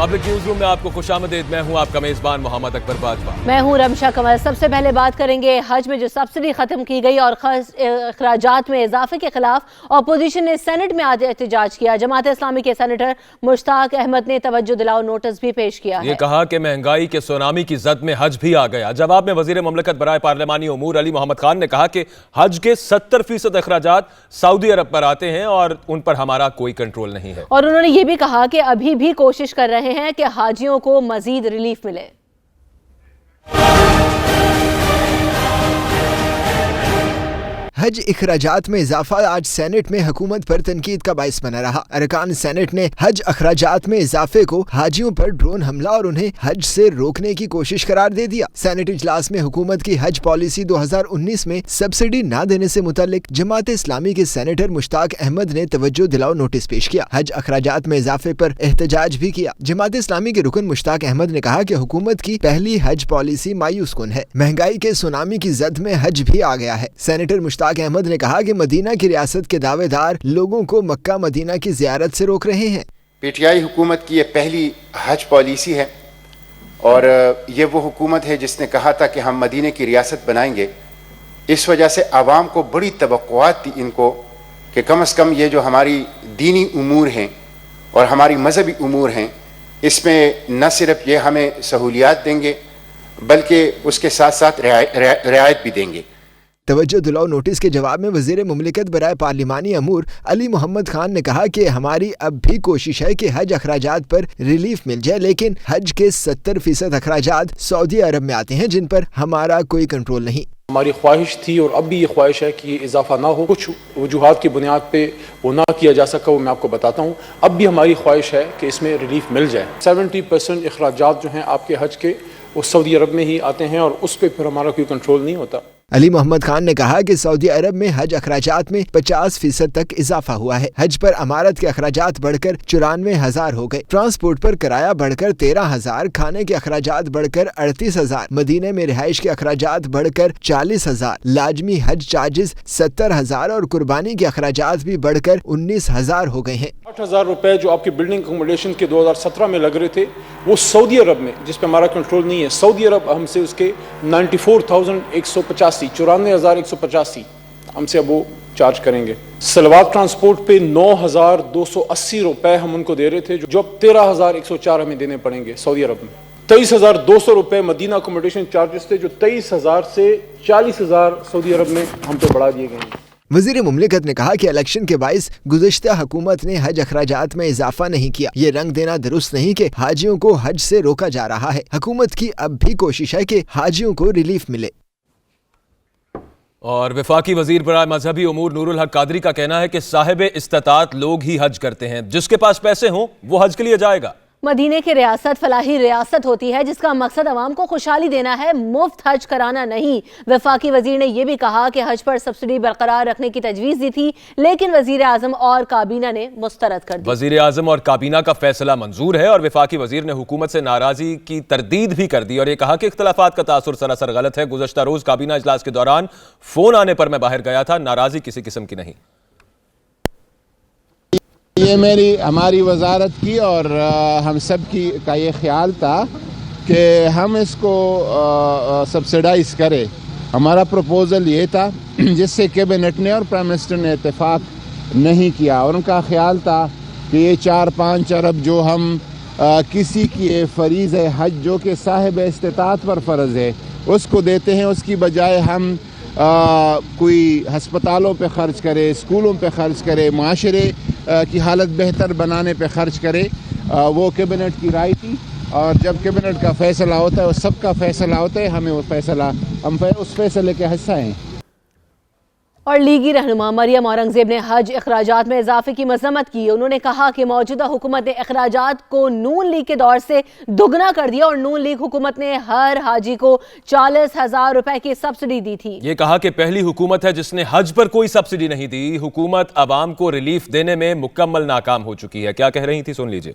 Public news room में आपको खुशामदीद। मैं हूं आपका मेजबान मोहम्मद अकबर बाजवा। मैं हूं रमशा कमर। सबसे पहले बात करेंगे हज में जो सब्सिडी खत्म की गई और अखराजात में इजाफे के खिलाफ अपोजिशन ने सेनेट में आज एहतजाज किया। जमात इस्लामी के सेनेटर मुश्ताक अहमद ने तवज्जो दिलाओ नोटिस भी पेश किया। ये कहा कि महंगाई के सुनामी की जद में हज भी आ गया। जवाब में वजीर मुमलिकत बराए पार्लिमानी उमूर अली मोहम्मद खान ने कहा कि हज के 70% अखराजात सऊदी अरब पर आते हैं और उन पर हमारा कोई कंट्रोल नहीं है। और उन्होंने ये भी कहा कि अभी भी कोशिश कर रहे हैं कि हाजियों को मजीद रिलीफ मिले। हज इखराजात में इजाफा आज सेनेट में हुकूमत पर तनकीद का बाइस बना रहा। अरकान सेनेट ने हज अखराजात में इजाफे को हाजियों पर ड्रोन हमला और उन्हें हज से रोकने की कोशिश करार दे दिया। सेनेट इजलास में हुकूमत की हज पॉलिसी 2019 में सब्सिडी न देने से मुतल्लिक जमात इस्लामी के सेनेटर मुश्ताक अहमद ने तवज्जो दिलाओ नोटिस पेश किया। हज अखराजात में इजाफे पर एहतजाज भी किया। जमात इस्लामी के रुकन मुश्ताक अहमद ने कहा कि हुकूमत की पहली हज पॉलिसी मायूस कुन है। महंगाई के सुनामी की जद में हज भी आ गया है। सेनेटर मुश्ताक अहमद ने कहा कि मदीना की रियासत के दावेदार लोगों को मक्का मदीना की जियारत से रोक रहे हैं। पीटीआई हुकूमत की ये पहली हज पॉलिसी है और ये वो हुकूमत है जिसने कहा था कि हम मदीने की रियासत बनाएंगे। इस वजह से आवाम को बड़ी तवक्कुआत थी इनको कि कम से कम ये जो हमारी दीनी उमूर हैं और हमारी मजहबी उमूर हैं इसमें न सिर्फ ये हमें सहूलियात देंगे बल्कि उसके साथ साथ रियायत भी देंगे। तवज्जो दिलाओ नोटिस के जवाब में वजीर मुमलिकत बराए पार्लिमानी अमूर अली मोहम्मद खान ने कहा कि हमारी अब भी कोशिश है कि हज अखराजात पर रिलीफ मिल जाए, लेकिन हज के 70% अखराजात सऊदी अरब में आते हैं जिन पर हमारा कोई कंट्रोल नहीं। हमारी ख्वाहिश थी और अब भी ये ख्वाहिश है कि इजाफा ना हो। कुछ वजूहात की बुनियाद पे वो ना किया जा सका, वो मैं आपको बताता हूँ। अब भी हमारी ख्वाहिश है कि इसमें रिलीफ मिल जाए। 70% अखराजात जो हैं आपके हज के वो सऊदी अरब में ही आते हैं और उस पर फिर हमारा कोई कंट्रोल नहीं होता। अली मोहम्मद खान ने कहा कि सऊदी अरब में हज अखराजात में 50% तक इजाफा हुआ है। हज पर अमारत के अखराजात बढ़कर 94,000 हो गए। ट्रांसपोर्ट पर किराया बढ़कर 13,000, खाने के अखराजात बढ़कर 38,000, मदीने में रिहाइश के अखराजात बढ़कर 40,000, लाजमी हज चार्जेस 70,000 और कुर्बानी के अखराजात भी बढ़कर 19,000 हो गए हैं। 8,000 रुपए जो आपके बिल्डिंग अकोमोडेशन के 2017 में लग रहे थे वो सऊदी अरब में, जिस पे हमारा कंट्रोल नहीं है, सऊदी अरब हमसे उसके 94,185 हमसे अब वो चार्ज करेंगे। सलवात ट्रांसपोर्ट पे 9,280 रुपए हम उनको दे रहे थे जो अब 13,104 हमें देने पड़ेंगे सऊदी अरब में। 23,200 रुपए मदीना अकोमोडेशन चार्जेस थे जो 23,000 से 40,000 सऊदी अरब में हम पे बढ़ा दिए गए हैं। वजीर मुमलिकत ने कहा कि इलेक्शन के बाइस गुज़श्ता हुकूमत ने हज अखराजात में इजाफा नहीं किया। ये रंग देना दुरुस्त नहीं कि हाजियों को हज से रोका जा रहा है। हुकूमत की अब भी कोशिश है कि हाजियों को रिलीफ मिले। और वफाकी वजीर बराए मजहबी उमूर नूरुल हक कादरी का कहना है कि साहिब इस्तिताअत लोग ही हज करते हैं। जिसके पास पैसे हों वो हज के लिए जाएगा। मदीने की रियासत फलाही रियासत होती है जिसका मकसद अवाम को खुशहाली देना है, मुफ्त हज कराना नहीं। वफाकी वजीर ने यह भी कहा कि हज पर सब्सिडी बरकरार रखने की तजवीज़ दी थी लेकिन वजीर आजम और काबीना ने मुस्तरद कर दी। वजीर आजम और काबीना का फैसला मंजूर है और वफाकी वजीर ने हुकूमत से नाराजी की तरदीद भी कर दी और ये कहा कि इख्तलाफात का तासुर सरासर गलत है। गुज़श्ता रोज काबीना इजलास के दौरान फोन आने पर मैं बाहर गया था, नाराजी किसी किस्म की नहीं। ये हमारी वजारत की और हम सब की का ये ख्याल था कि हम इसको सब्सिडाइज करें। हमारा प्रपोज़ल ये था जिससे कैबिनेट ने और प्राइम मिनिस्टर ने इत्तेफाक नहीं किया और उनका ख्याल था कि ये 4-5 अरब जो हम किसी की फरीज़ हज जो कि साहिब इस्तिताअत पर फ़र्ज़ है उसको देते हैं, उसकी बजाय हम कोई हस्पतालों पे ख़र्च करे, स्कूलों पे ख़र्च करे, माशरे की हालत बेहतर बनाने पे ख़र्च करे। वो कैबिनेट की राय थी और जब कैबिनेट का फ़ैसला होता है वो सबका फ़ैसला होता है, हमें वो फ़ैसला हम उस फ़ैसले के हिस्सा हैं। और लीगी रहनुमा मरियम औरंगजेब ने हज अखराजात में इजाफे की मजम्मत की। उन्होंने कहा कि मौजूदा हुकूमत ने अखराजात को नून लीग के दौर से दुगना कर दिया और नून लीग हुकूमत ने हर हाजी को 40,000 रुपए की सब्सिडी दी थी। ये कहा कि पहली हुकूमत है जिसने हज पर कोई सब्सिडी नहीं दी। हुकूमत अवाम को रिलीफ देने में मुकम्मल नाकाम हो चुकी है। क्या कह रही थी सुन लीजिए।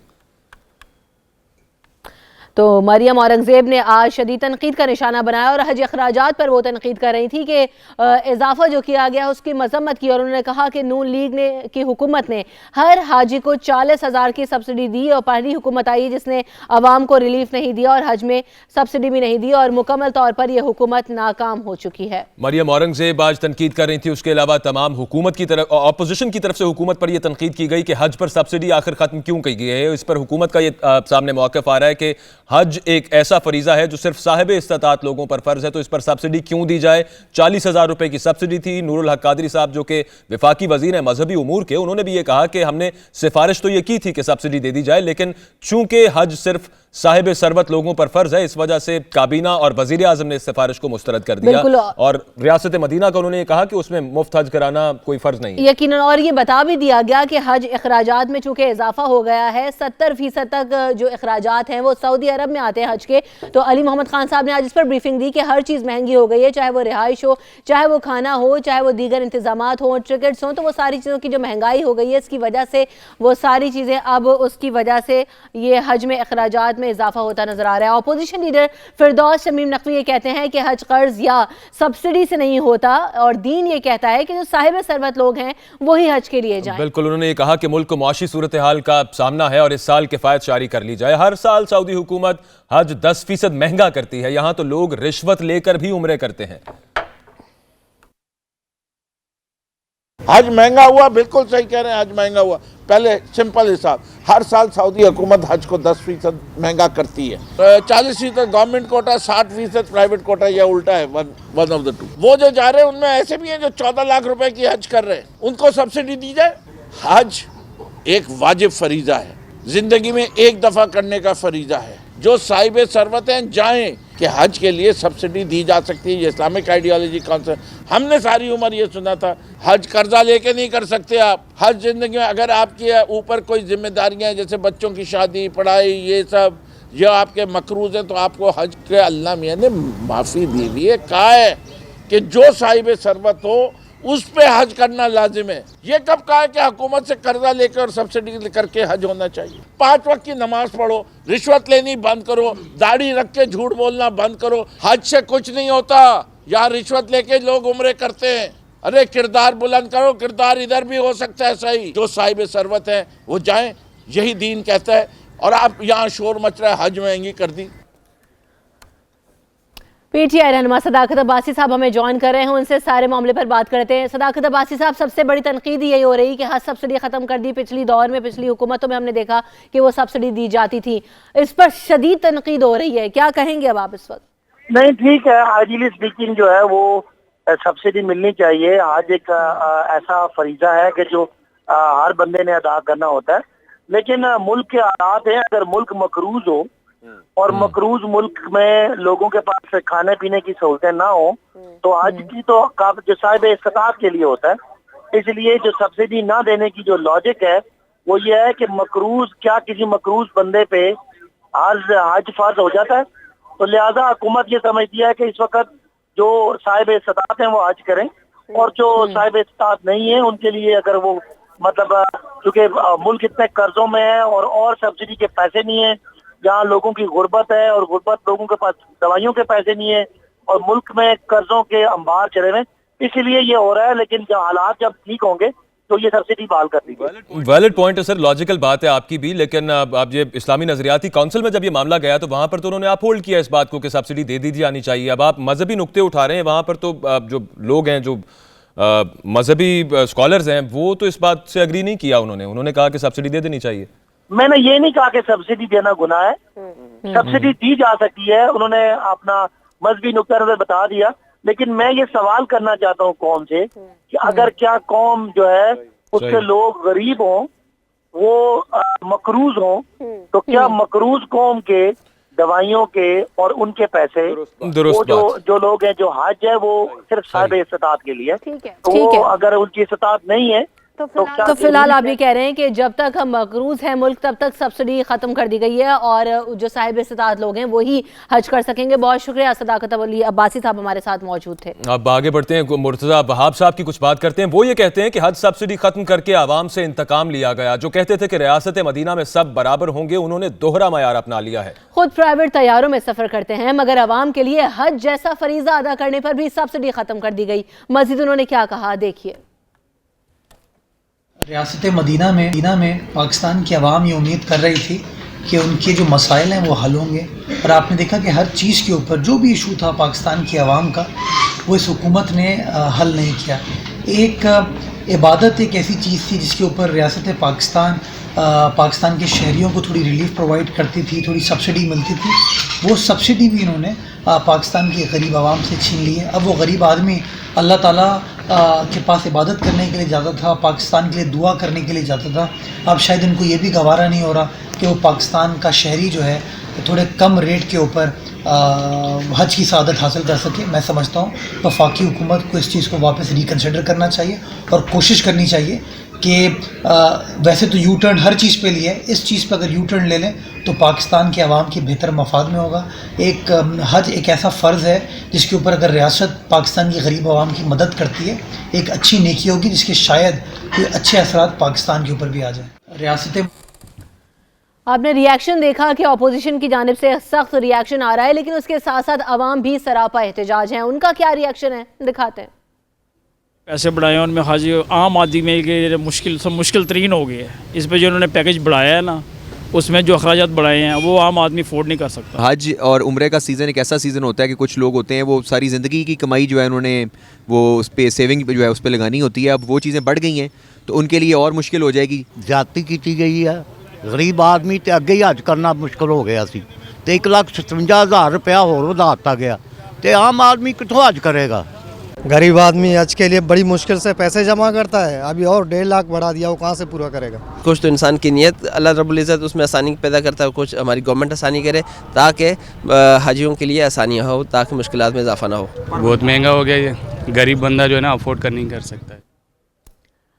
تو مریم اورنگزیب نے آج شدید تنقید کا نشانہ بنایا اور حج اخراجات پر وہ تنقید کر رہی تھی کہ اضافہ جو کیا گیا اس کی مذمت کی، اور انہوں نے کہا کہ نون لیگ کی حکومت نے ہر حاجی کو 40,000 کی سبسڈی دی، اور پہلی حکومت آئی جس نے عوام کو ریلیف نہیں دیا اور حج میں سبسڈی بھی نہیں دی، اور مکمل طور پر یہ حکومت ناکام ہو چکی ہے۔ مریم اورنگزیب آج تنقید کر رہی تھی، اس کے علاوہ تمام حکومت کی طرف اپوزیشن کی طرف سے حکومت پر یہ تنقید کی گئی کہ حج پر سبسڈی آخر ختم کیوں کی گئی ہے۔ اس پر حکومت کا یہ سامنے موقف آ رہا ہے کہ حج ایک ایسا فریضہ ہے جو صرف صاحب استطاعت لوگوں پر فرض ہے، تو اس پر سبسڈی کیوں دی جائے۔ 40,000 روپے کی سبسڈی تھی۔ نور الحق قادری صاحب جو کہ وفاقی وزیر ہیں مذہبی امور کے، انہوں نے بھی یہ کہا کہ ہم نے سفارش تو یہ کی تھی کہ سبسڈی دے دی جائے، لیکن چونکہ حج صرف صاحب ثروت لوگوں پر فرض ہے، اس وجہ سے کابینہ اور وزیر اعظم نے اس سفارش کو مسترد کر دیا، اور ریاست مدینہ کا انہوں نے یہ کہا کہ اس میں مفت حج کرانا کوئی فرض نہیں ہے۔ یقیناً، اور یہ بتا بھی دیا گیا کہ حج اخراجات میں چونکہ اضافہ ہو گیا ہے، 70% تک جو اخراجات ہیں وہ سعودی عرب میں آتے ہیں حج کے۔ تو علی محمد خان صاحب نے آج اس پر بریفنگ دی کہ ہر چیز مہنگی ہو گئی ہے، چاہے وہ رہائش ہو، چاہے وہ کھانا ہو، چاہے وہ دیگر انتظامات ہوں، ٹکٹس ہوں، تو وہ ساری چیزوں کی جو مہنگائی ہو گئی ہے اس کی وجہ سے وہ ساری چیزیں اب اس کی وجہ سے یہ حج میں اخراجات میں اضافہ ہوتا نظر آ رہا ہے۔ اپوزیشن لیڈر فردوس شمیم نقوی یہ کہتے ہیں کہ حج قرض یا سبسڈی سے نہیں ہوتا، اور دین یہ کہتا ہے کہ جو صاحب ثروت لوگ ہیں وہی حج کے لیے جائیں۔ بالکل، انہوں نے یہ کہا کہ ملک کو معاشی صورتحال کا سامنا ہے اور اس سال کفایت شاری کر لی جائے۔ ہر سال سعودی حکومت حج 10% مہنگا کرتی ہے، یہاں تو لوگ رشوت لے کر بھی عمرے کرتے ہیں۔ حج مہنگا ہوا، بالکل صحیح کہہ رہے ہیں، حج مہنگا ہوا۔ پہلے سمپل حساب، ہر سال سعودی حکومت حج کو 10% مہنگا کرتی ہے۔ 40% گورنمنٹ کوٹا، 60% پرائیویٹ کوٹا، یا الٹا ہے، ون آف دا ٹو۔ وہ جو جا رہے ہیں ان میں ایسے بھی ہیں جو 14 لاکھ روپے کی حج کر رہے ہیں، ان کو سبسڈی دی جائے۔ حج ایک واجب فریضہ ہے، زندگی میں ایک دفعہ کرنے کا فریضہ ہے۔ جو صاحب ثروت ہیں جائیں، کہ حج کے لیے سبسڈی دی جا سکتی ہے۔ یہ اسلامک آئیڈیالوجی کانسیپٹ، ہم نے ساری عمر یہ سنا تھا حج قرضہ لے کے نہیں کر سکتے آپ۔ حج زندگی میں اگر آپ کے اوپر کوئی ذمہ داریاں ہیں جیسے بچوں کی شادی، پڑھائی، یہ سب جو آپ کے مقروض ہیں، تو آپ کو حج کے اللہ میاں نے معافی دی ہوئی ہے۔ کہا ہے کہ جو صاحب ثروت ہو اس پہ حج کرنا لازم ہے۔ یہ کب کہا ہے کہ حکومت سے قرضہ لے کے اور سبسڈی کر کے حج ہونا چاہیے؟ 5 وقت کی نماز پڑھو، رشوت لینی بند کرو، داڑھی رکھ کے جھوٹ بولنا بند کرو۔ حج سے کچھ نہیں ہوتا، یہاں رشوت لے کے لوگ عمرے کرتے ہیں۔ ارے کردار بلند کرو، کردار ادھر بھی ہو سکتا ہے صحیح۔ جو صاحب ثروت ہیں وہ جائیں، یہی دین کہتا ہے۔ اور آپ یہاں شور مچ رہا ہے حج مہنگی کر دی۔ پی ٹی آئی رہنما صداقت عباسی صاحب ہمیں جوائن کر رہے ہیں، ان سے سارے معاملے پر بات کرتے ہیں۔ صداقت عباسی صاحب، سب سے بڑی تنقید یہی ہو رہی کہ حج سبسڈی ختم کر دی۔ پچھلی دور میں، پچھلی حکومتوں میں ہم نے دیکھا کہ وہ سبسڈی دی جاتی تھی، اس پر شدید تنقید ہو رہی ہے، کیا کہیں گے اب آپ اس وقت؟ نہیں، ٹھیک ہے، آئیڈیلی اسپیکنگ جو ہے وہ سبسڈی ملنی چاہیے۔ آج ایک ایسا فریضہ ہے کہ جو ہر بندے نے ادا کرنا ہوتا ہے، لیکن ملک کے حالات ہیں، اگر ملک مقروض ہو اور مقروض ملک میں لوگوں کے پاس کھانے پینے کی سہولتیں نہ ہوں، تو حج کی تو جو صاحب استطاعت کے لیے ہوتا ہے۔ اس لیے جو سبسڈی نہ دینے کی جو لاجک ہے وہ یہ ہے کہ مقروض کیا کسی مقروض بندے پہ حج فرض ہو جاتا ہے؟ تو لہٰذا حکومت یہ سمجھتی ہے کہ اس وقت جو صاحب استطاعت ہیں وہ حج کریں، اور جو صاحب استطاعت نہیں ہیں ان کے لیے اگر وہ مطلب چونکہ ملک اتنے قرضوں میں ہے اور سبسڈی کے پیسے نہیں ہیں، جہاں لوگوں کی غربت ہے اور غربت لوگوں کے پاس دوائیوں کے پیسے نہیں ہیں، اور ملک میں قرضوں کے انبار چلے ہوئے، اسی لیے یہ ہو رہا ہے۔ لیکن جب حالات جب ٹھیک ہوں گے تو یہ سبسڈی بحال کر دی گئی۔ ویلڈ پوائنٹ ہے سر، لاجیکل بات ہے آپ کی بھی، لیکن اب یہ اسلامی نظریاتی کونسل میں جب یہ معاملہ گیا تو وہاں پر تو انہوں نے آپ ہولڈ کیا اس بات کو کہ سبسڈی دے دی جانی چاہیے۔ اب آپ مذہبی نقطے اٹھا رہے ہیں، وہاں پر تو جو لوگ ہیں، جو مذہبی اسکالرز ہیں، وہ تو اس بات سے اگری نہیں کیا، انہوں نے کہا کہ سبسڈی دے دینی چاہیے۔ میں نے یہ نہیں کہا کہ سبسڈی دینا گناہ ہے، سبسڈی دی جا سکتی ہے، انہوں نے اپنا مذہبی نقطہ نظر بتا دیا۔ لیکن میں یہ سوال کرنا چاہتا ہوں قوم سے کہ اگر کیا قوم جو ہے اس کے لوگ غریب ہوں، وہ مقروض ہوں، تو کیا مقروض قوم کے دوائیوں کے اور ان کے پیسے وہ جو لوگ ہیں جو حج ہے وہ صرف صاحب استطاعت کے لیے، تو وہ اگر ان کی استطاعت نہیں ہے तो फिलहाल आप ये कह रहे हैं کہ جب تک ہم مقروض ہیں ملک تب تک سبسڈی ختم کر دی گئی ہے اور جو صاحب استطاعت لوگ ہیں وہی حج کر سکیں گے. بہت شکریہ. صداقت ولی عباسی صاحب ہمارے ساتھ موجود تھے. اب آگے بڑھتے ہیں, مرتضیٰ وہاب صاحب کی کچھ بات کرتے ہیں. وہ یہ کہتے ہیں کہ حج سبسڈی ختم کر کے عوام سے انتقام لیا گیا. جو کہتے تھے کہ ریاست مدینہ میں سب برابر ہوں گے, انہوں نے دوہرا معیار اپنا لیا ہے. خود پرائیویٹ طیاروں میں سفر کرتے ہیں مگر عوام کے لیے حج جیسا فریضہ ادا کرنے پر بھی سبسڈی ختم کر دی گئی. مزید انہوں نے کیا کہا, دیکھیے. ریاست مدینہ میں پاکستان کی عوام یہ امید کر رہی تھی کہ ان کے جو مسائل ہیں وہ حل ہوں گے, اور آپ نے دیکھا کہ ہر چیز کے اوپر جو بھی ایشو تھا پاکستان کی عوام کا وہ اس حکومت نے حل نہیں کیا. ایک عبادت ایک ایسی چیز تھی جس کے اوپر ریاست پاکستان کے شہریوں کو تھوڑی ریلیف پرووائڈ کرتی تھی, تھوڑی سبسڈی ملتی تھی. وہ سبسڈی بھی انہوں نے پاکستان کے غریب عوام سے چھین لی ہے. اب وہ غریب آدمی اللہ تعالیٰ کے پاس عبادت کرنے کے لیے جاتا تھا, پاکستان کے لیے دعا کرنے کے لیے جاتا تھا. اب شاید ان کو یہ بھی گوارا نہیں ہو رہا کہ وہ پاکستان کا شہری جو ہے تھوڑے کم ریٹ کے اوپر حج کی سعادت حاصل کر سکے. میں سمجھتا ہوں وفاقی حکومت کو اس چیز کو واپس ریکنسیڈر کرنا چاہیے اور کوشش کرنی چاہیے کہ ویسے تو یو ٹرن ہر چیز پہ لیا ہے, اس چیز پہ اگر یو ٹرن لے لیں تو پاکستان کے عوام کی بہتر مفاد میں ہوگا. ایک حج ایک ایسا فرض ہے جس کے اوپر اگر ریاست پاکستان کی غریب عوام کی مدد کرتی ہے, ایک اچھی نیکی ہوگی جس کے شاید کوئی اچھے اثرات پاکستان کے اوپر بھی آ جائیں. ریاستیں آپ نے ریاکشن دیکھا کہ اپوزیشن کی جانب سے سخت ریاکشن آ رہا ہے, لیکن اس کے ساتھ ساتھ عوام بھی سراپا احتجاج ہیں. ان کا کیا ریاکشن ہے, دکھاتے ہیں. پیسے بڑھائے ان میں حاجی عام آدمی میں کہ مشکل ترین ہو گئی ہے. اس پہ جو انہوں نے پیکج بڑھایا ہے نا, اس میں جو اخراجات بڑھائے ہیں وہ عام آدمی افورڈ نہیں کر سکتا. حج اور عمرے کا سیزن ایک ایسا سیزن ہوتا ہے کہ کچھ لوگ ہوتے ہیں وہ ساری زندگی کی کمائی جو ہے انہوں نے وہ اس پہ سیونگ جو ہے اس پہ لگانی ہوتی ہے. اب وہ چیزیں بڑھ گئی ہیں تو ان کے لیے اور مشکل ہو جائے گی. زیادتی کی گئی ہے. غریب آدمی تے اگے ہی حج کرنا مشکل ہو گیا سی تے 1,57,000 روپیہ اور ودا دتا گیا تے عام آدمی کتوں حج کرے گا. غریب آدمی حج کے لیے بڑی مشکل سے پیسے جمع کرتا ہے, ابھی اور 1.5 لاکھ بڑھا دیا, وہ کہاں سے پورا کرے گا. کچھ تو انسان کی نیت اللہ رب العزت اس میں آسانی پیدا کرتا ہے, کچھ ہماری گورنمنٹ آسانی کرے تاکہ حاجیوں کے لیے آسانیاں ہو, تاکہ مشکلات میں اضافہ نہ ہو. بہت مہنگا ہو گیا یہ, غریب بندہ جو ہے نا افورڈ کر نہیں کر سکتا ہے.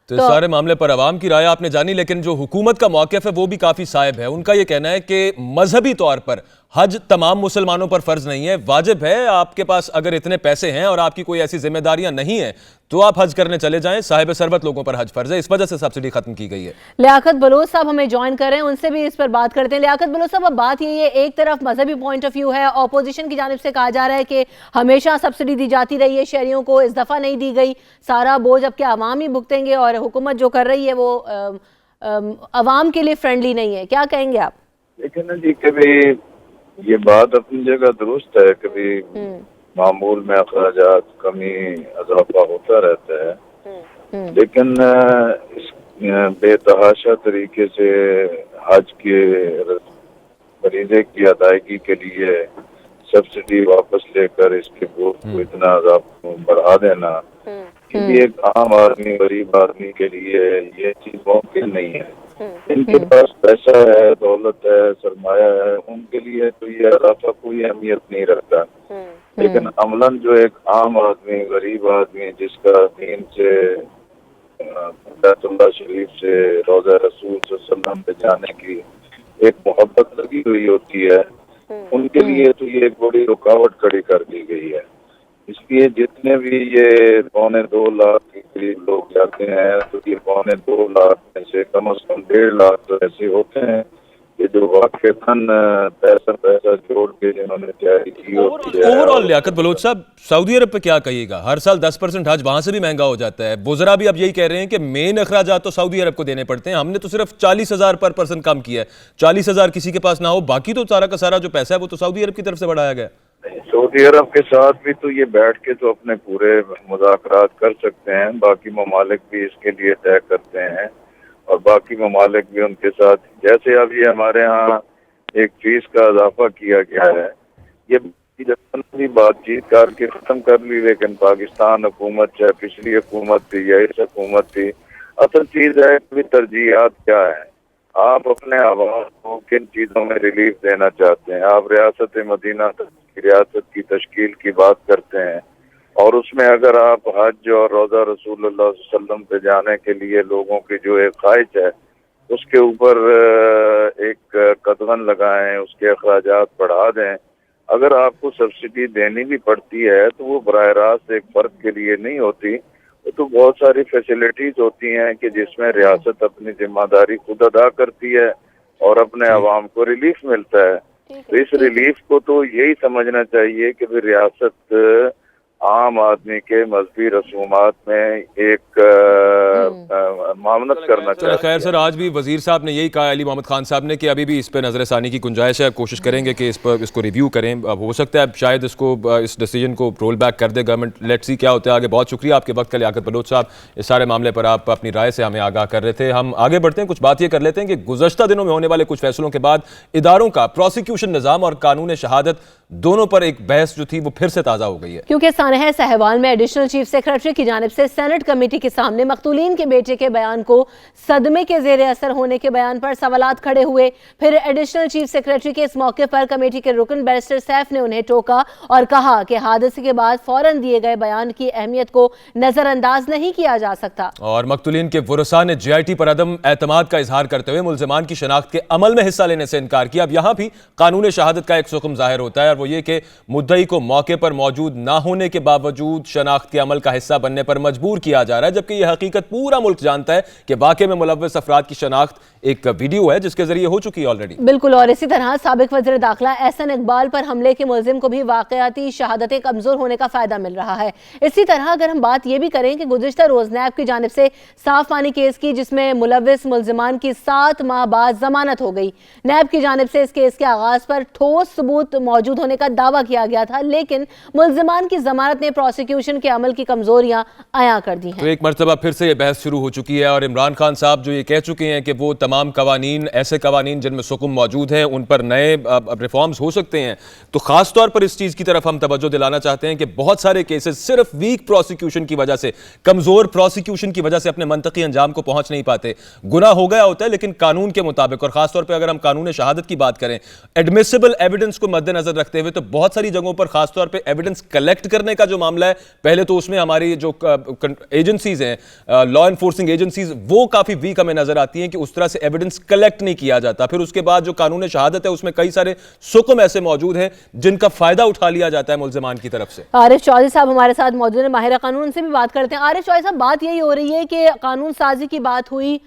تو اس سارے معاملے پر عوام کی رائے آپ نے جانی, لیکن جو حکومت کا موقف ہے وہ بھی کافی صائب ہے. ان کا یہ کہنا ہے کہ مذہبی طور پر حج تمام مسلمانوں پر فرض نہیں ہے, واجب ہے. آپ کے پاس اگر اتنے پیسے ہیں اور آپ کی کوئی ایسی ذمہ داریاں نہیں ہیں تو آپ حج کرنے چلے جائیں. صاحب ثروت لوگوں پر حج فرض ہے, اس وجہ سے سبسڈی ختم کی گئی ہے. لیاقت بلوچ صاحب ہمیں جوائن کر رہے ہیں, ان سے بھی اس پر بات کرتے ہیں. لیاقت بلوچ صاحب, اب بات یہ ہے, ایک طرف مذہبی پوائنٹ آف ویو ہے, اپوزیشن کی جانب سے کہا جا رہا ہے کہ ہمیشہ سبسڈی دی جاتی رہی ہے شہریوں کو, اس دفعہ نہیں دی گئی, سارا بوجھ اب کے عوام ہی بھگتیں گے, اور حکومت جو کر رہی ہے وہ عوام کے لیے فرینڈلی نہیں ہے. کیا کہیں گے آپ؟ لیکن جی کبھی یہ بات اپنی جگہ درست ہے, کبھی معمول میں اخراجات کمی اضافہ ہوتا رہتا ہے, لیکن اس بے تحاشا طریقے سے حج کے فریضے کی ادائیگی کے لیے سبسڈی واپس لے کر اس کے بوجھ کو اتنا اضافہ بڑھا دینا, یہ ایک عام آدمی غریب آدمی کے لیے یہ چیز ممکن نہیں ہے. ان کے پاس پیسہ ہے, دولت ہے, سرمایہ ہے, ان کے لیے تو یہ اضافہ کوئی اہمیت نہیں رکھتا. لیکن عملاً جو ایک عام آدمی غریب آدمی جس کا دین سے بیت اللہ شریف سے روضہ رسول صلی اللہ علیہ وسلم پہ جانے کی ایک محبت لگی ہوئی ہوتی ہے, ان کے لیے تو یہ ایک بڑی رکاوٹ کھڑی کر دی گئی ہے. اس لیے جتنے بھی یہ 2.25 لاکھ کے قریب لوگ جاتے ہیں تو یہ 2.25 لاکھ میں سے کم از کم 1.5 لاکھ تو ایسے ہوتے ہیں کہ جو واقعتاً پیسہ جوڑ کے جنہوں نے تیاری کی ہوتی ہے. اوورآل لیاقت بلوچ صاحب, سعودی عرب پہ کیا کہیے گا؟ ہر سال 10% حج وہاں سے بھی مہنگا ہو جاتا ہے. وزراء بھی اب یہی کہہ رہے ہیں کہ مین اخراجات تو سعودی عرب کو دینے پڑتے ہیں, ہم نے تو صرف 40,000 پر پرسن کم کیا ہے. 40,000 کسی کے پاس نہ ہو, باقی تو سارا کا سارا جو پیسہ ہے وہ تو سعودی عرب کی طرف سے بڑھایا گیا. سعودی عرب کے ساتھ بھی تو یہ بیٹھ کے تو اپنے پورے مذاکرات کر سکتے ہیں, باقی ممالک بھی اس کے لیے طے کرتے ہیں اور باقی ممالک بھی ان کے ساتھ, جیسے اب یہ ہمارے ہاں ایک فیس کا اضافہ کیا گیا ہے, یہ بات چیت کر کے ختم کر لی, لیکن پاکستان حکومت چاہے پچھلی حکومت تھی یا اس حکومت تھی, اصل چیز ہے کہ ترجیحات کیا ہے. آپ اپنے عوام کو کن چیزوں میں ریلیف دینا چاہتے ہیں؟ آپ ریاست مدینہ ریاست کی تشکیل کی بات کرتے ہیں اور اس میں اگر آپ حج اور روضہ رسول اللہ صلی اللہ علیہ وسلم پہ جانے کے لیے لوگوں کی جو ایک خواہش ہے اس کے اوپر ایک قدغن لگائیں، اس کے اخراجات بڑھا دیں. اگر آپ کو سبسڈی دینی بھی پڑتی ہے تو وہ براہ راست ایک فرد کے لیے نہیں ہوتی، وہ تو بہت ساری فیسلٹیز ہوتی ہیں کہ جس میں ریاست اپنی ذمہ داری خود ادا کرتی ہے اور اپنے عوام کو ریلیف ملتا ہے. تو اس ریلیف کو تو یہی سمجھنا چاہیے کہ ریاست عام آدمی کے مذہبی رسومات میں ایک معاونت کرنا چاہیے. خیر سر، آج بھی وزیر صاحب نے یہی کہا، علی محمد خان صاحب نے، کہ ابھی بھی اس پہ نظر ثانی کی گنجائش ہے، کوشش کریں گے کہ اس کو ریویو کریں. اب ہو سکتا ہے اب شاید اس ڈیسیجن کو رول بیک کر دے گورنمنٹ. لیٹ سی کیا ہوتا ہے آگے. بہت شکریہ آپ کے وقت کا لیاقت بلوچ صاحب، اس سارے معاملے پر آپ اپنی رائے سے ہمیں آگاہ کر رہے تھے. ہم آگے بڑھتے ہیں، کچھ بات یہ کر لیتے ہیں کہ گزشتہ دنوں میں ہونے والے کچھ فیصلوں کے بعد اداروں کا پروسیکیوشن نظام اور قانون شہادت دونوں پر ایک بحث جو تھی وہ پھر سے تازہ ہو گئی ہے، کیونکہ سانحہ سہوال میں ایڈیشنل چیف سیکریٹری کی جانب سے سینٹ کمیٹی کے سامنے مقتولین کے بیٹے کے بیان کو صدمے کے زیر اثر ہونے کے بیان پر سوالات کھڑے ہوئے. پھر ایڈیشنل چیف سیکریٹری کے اس موقع پر کمیٹی کے رکن بیرسٹر سیف نے انہیں ٹوکا اور کہا کہ حادثے کے بعد فوراً دیے گئے بیان کی اہمیت کو نظر انداز نہیں کیا جا سکتا. اور مقتولین کے ورثاء نے جے آئی ٹی پر عدم اعتماد کا اظہار کرتے ہوئے ملزمان کی شناخت کے عمل میں حصہ لینے سے انکار کیا. اب یہاں بھی قانون شہادت کا ایک حکم ظاہر ہوتا ہے، اور وہ یہ کہ مدعی کو موقع پر موجود نہ ہونے کے باوجود شناخت کے عمل کا حصہ بننے پر مجبور کیا جا رہا ہے، جبکہ یہ حقیقت پورا ملک جانتا ہے کہ واقعے میں ملوث افراد کی شناخت ایک ویڈیو ہے جس کے ذریعے ہو چکی ہے آلریڈی. بالکل. اور اسی طرح سابق وزیر داخلہ احسن اقبال پر حملے کے ملزم کو بھی واقعاتی شہادتیں کمزور ہونے کا فائدہ مل رہا ہے. اسی طرح اگر ہم بات یہ بھی کریں کہ گزشتہ روز نیب کی جانب سے صاف پانی کیس کی، جس میں ملوث ملزمان کی 7 ماہ بعد ضمانت ہو گئی. نیب کی جانب سے اس کیس کے آغاز پر ٹھوس ثبوت موجود ہونے کا دعویٰ کیا گیا تھا، لیکن ملزمان کی ضمانت نے پروسیکیوشن کے عمل کی کمزوریاں عیاں کر دی ہیں. تو ایک مرتبہ پھر سے یہ بحث شروع ہو چکی ہے، اور عمران خان صاحب جو یہ کہہ چکے ہیں کہ وہ تمام قوانین، ایسے قوانین جن میں سکم موجود ہیں، ان پر نئے ریفارمز ہو سکتے ہیں. تو خاص طور پر اس چیز کی طرف ہم توجہ دلانا چاہتے ہیں کہ بہت سارے کیسز صرف ویک پروسیکیوشن کی وجہ سے، کمزور پروسیکیوشن کی وجہ سے اپنے منطقی انجام کو پہنچ نہیں پاتے. گناہ ہو گیا ہوتا ہے لیکن قانون کے مطابق، اور خاص طور پہ اگر ہم قانون شہادت کی بات کریں، ایڈمیسیبل ایویڈنس کو مد نظر رکھتے ہوئے، تو بہت ساری جگہوں پر خاص طور پہ ایویڈنس کلیکٹ کرنے کا جو معاملہ ہے، پہلے تو اس میں ہماری جو ایجنسیز ہیں، لا انفورسنگ ایجنسیز، وہ کافی ویک ہمیں نظر آتی ہیں کہ اس طرح سے ایویڈنس کلیکٹ نہیں کیا جاتا. پھر اس کے بعد جو قانون شہادت ہے اس میں کئی سارے سکم ایسے موجود ہیں جن کا فائدہ اٹھا لیا جاتا ہے ملزمان کی طرف سے. عارف چودھری صاحب ہمارے ساتھ موجود ہیں، ماہر قانون سے بھی بات کرتے ہیں. عارف چودھری صاحب، بات یہی ہو رہی ہے کہ قانون سازی کی بات ہوئی،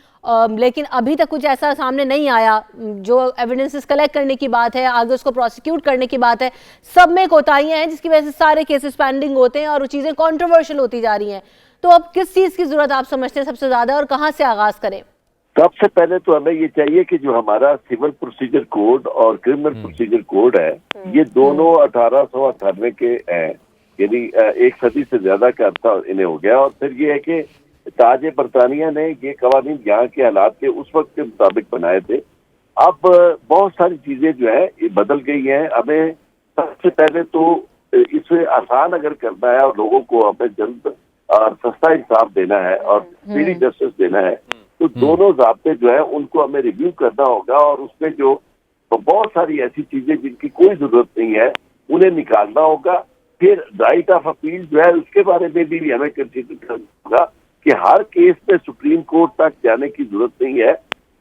لیکن ابھی تک کچھ ایسا سامنے نہیں آیا. جو ایویڈنسز کلیکٹ کرنے کی بات ہے، آگے اس کو پروسیکیوٹ کرنے کی بات ہے، سب میں کوتاہیاں ہیں جس کی وجہ سے سارے کیسز پینڈنگ ہوتے ہیں اور وہ چیزیں کنٹروورشل ہوتی جا رہی ہیں. تو اب کس چیز کی ضرورت آپ سمجھتے ہیں سب سے زیادہ، اور کہاں سے آغاز کریں؟ سب سے پہلے تو ہمیں یہ چاہیے کہ جو ہمارا سول پروسیجر کوڈ اور کرمنل پروسیجر کوڈ ہے، یہ دونوں 1898 کے ہیں، یعنی 1 صدی سے زیادہ کا عرصہ انہیں ہو گیا. اور پھر یہ ہے کہ تاج برطانیہ نے یہ قوانین یہاں کے حالات کے اس وقت کے مطابق بنائے تھے. اب بہت ساری چیزیں جو ہے یہ بدل گئی ہیں. ہمیں سب سے پہلے تو اسے آسان اگر کرنا ہے اور لوگوں کو ہمیں جلد اور سستا انصاف دینا ہے اور اسپیڈی جسٹس دینا ہے، تو دونوں ضابطے جو ہیں ان کو ہمیں ریویو کرنا ہوگا، اور اس میں جو بہت ساری ایسی چیزیں جن کی کوئی ضرورت نہیں ہے انہیں نکالنا ہوگا. پھر رائٹ آف اپیل جو ہے اس کے بارے میں بھی ہمیں کنسیڈر کرنا ہوگا کہ ہر کیس میں سپریم کورٹ تک جانے کی ضرورت نہیں ہے.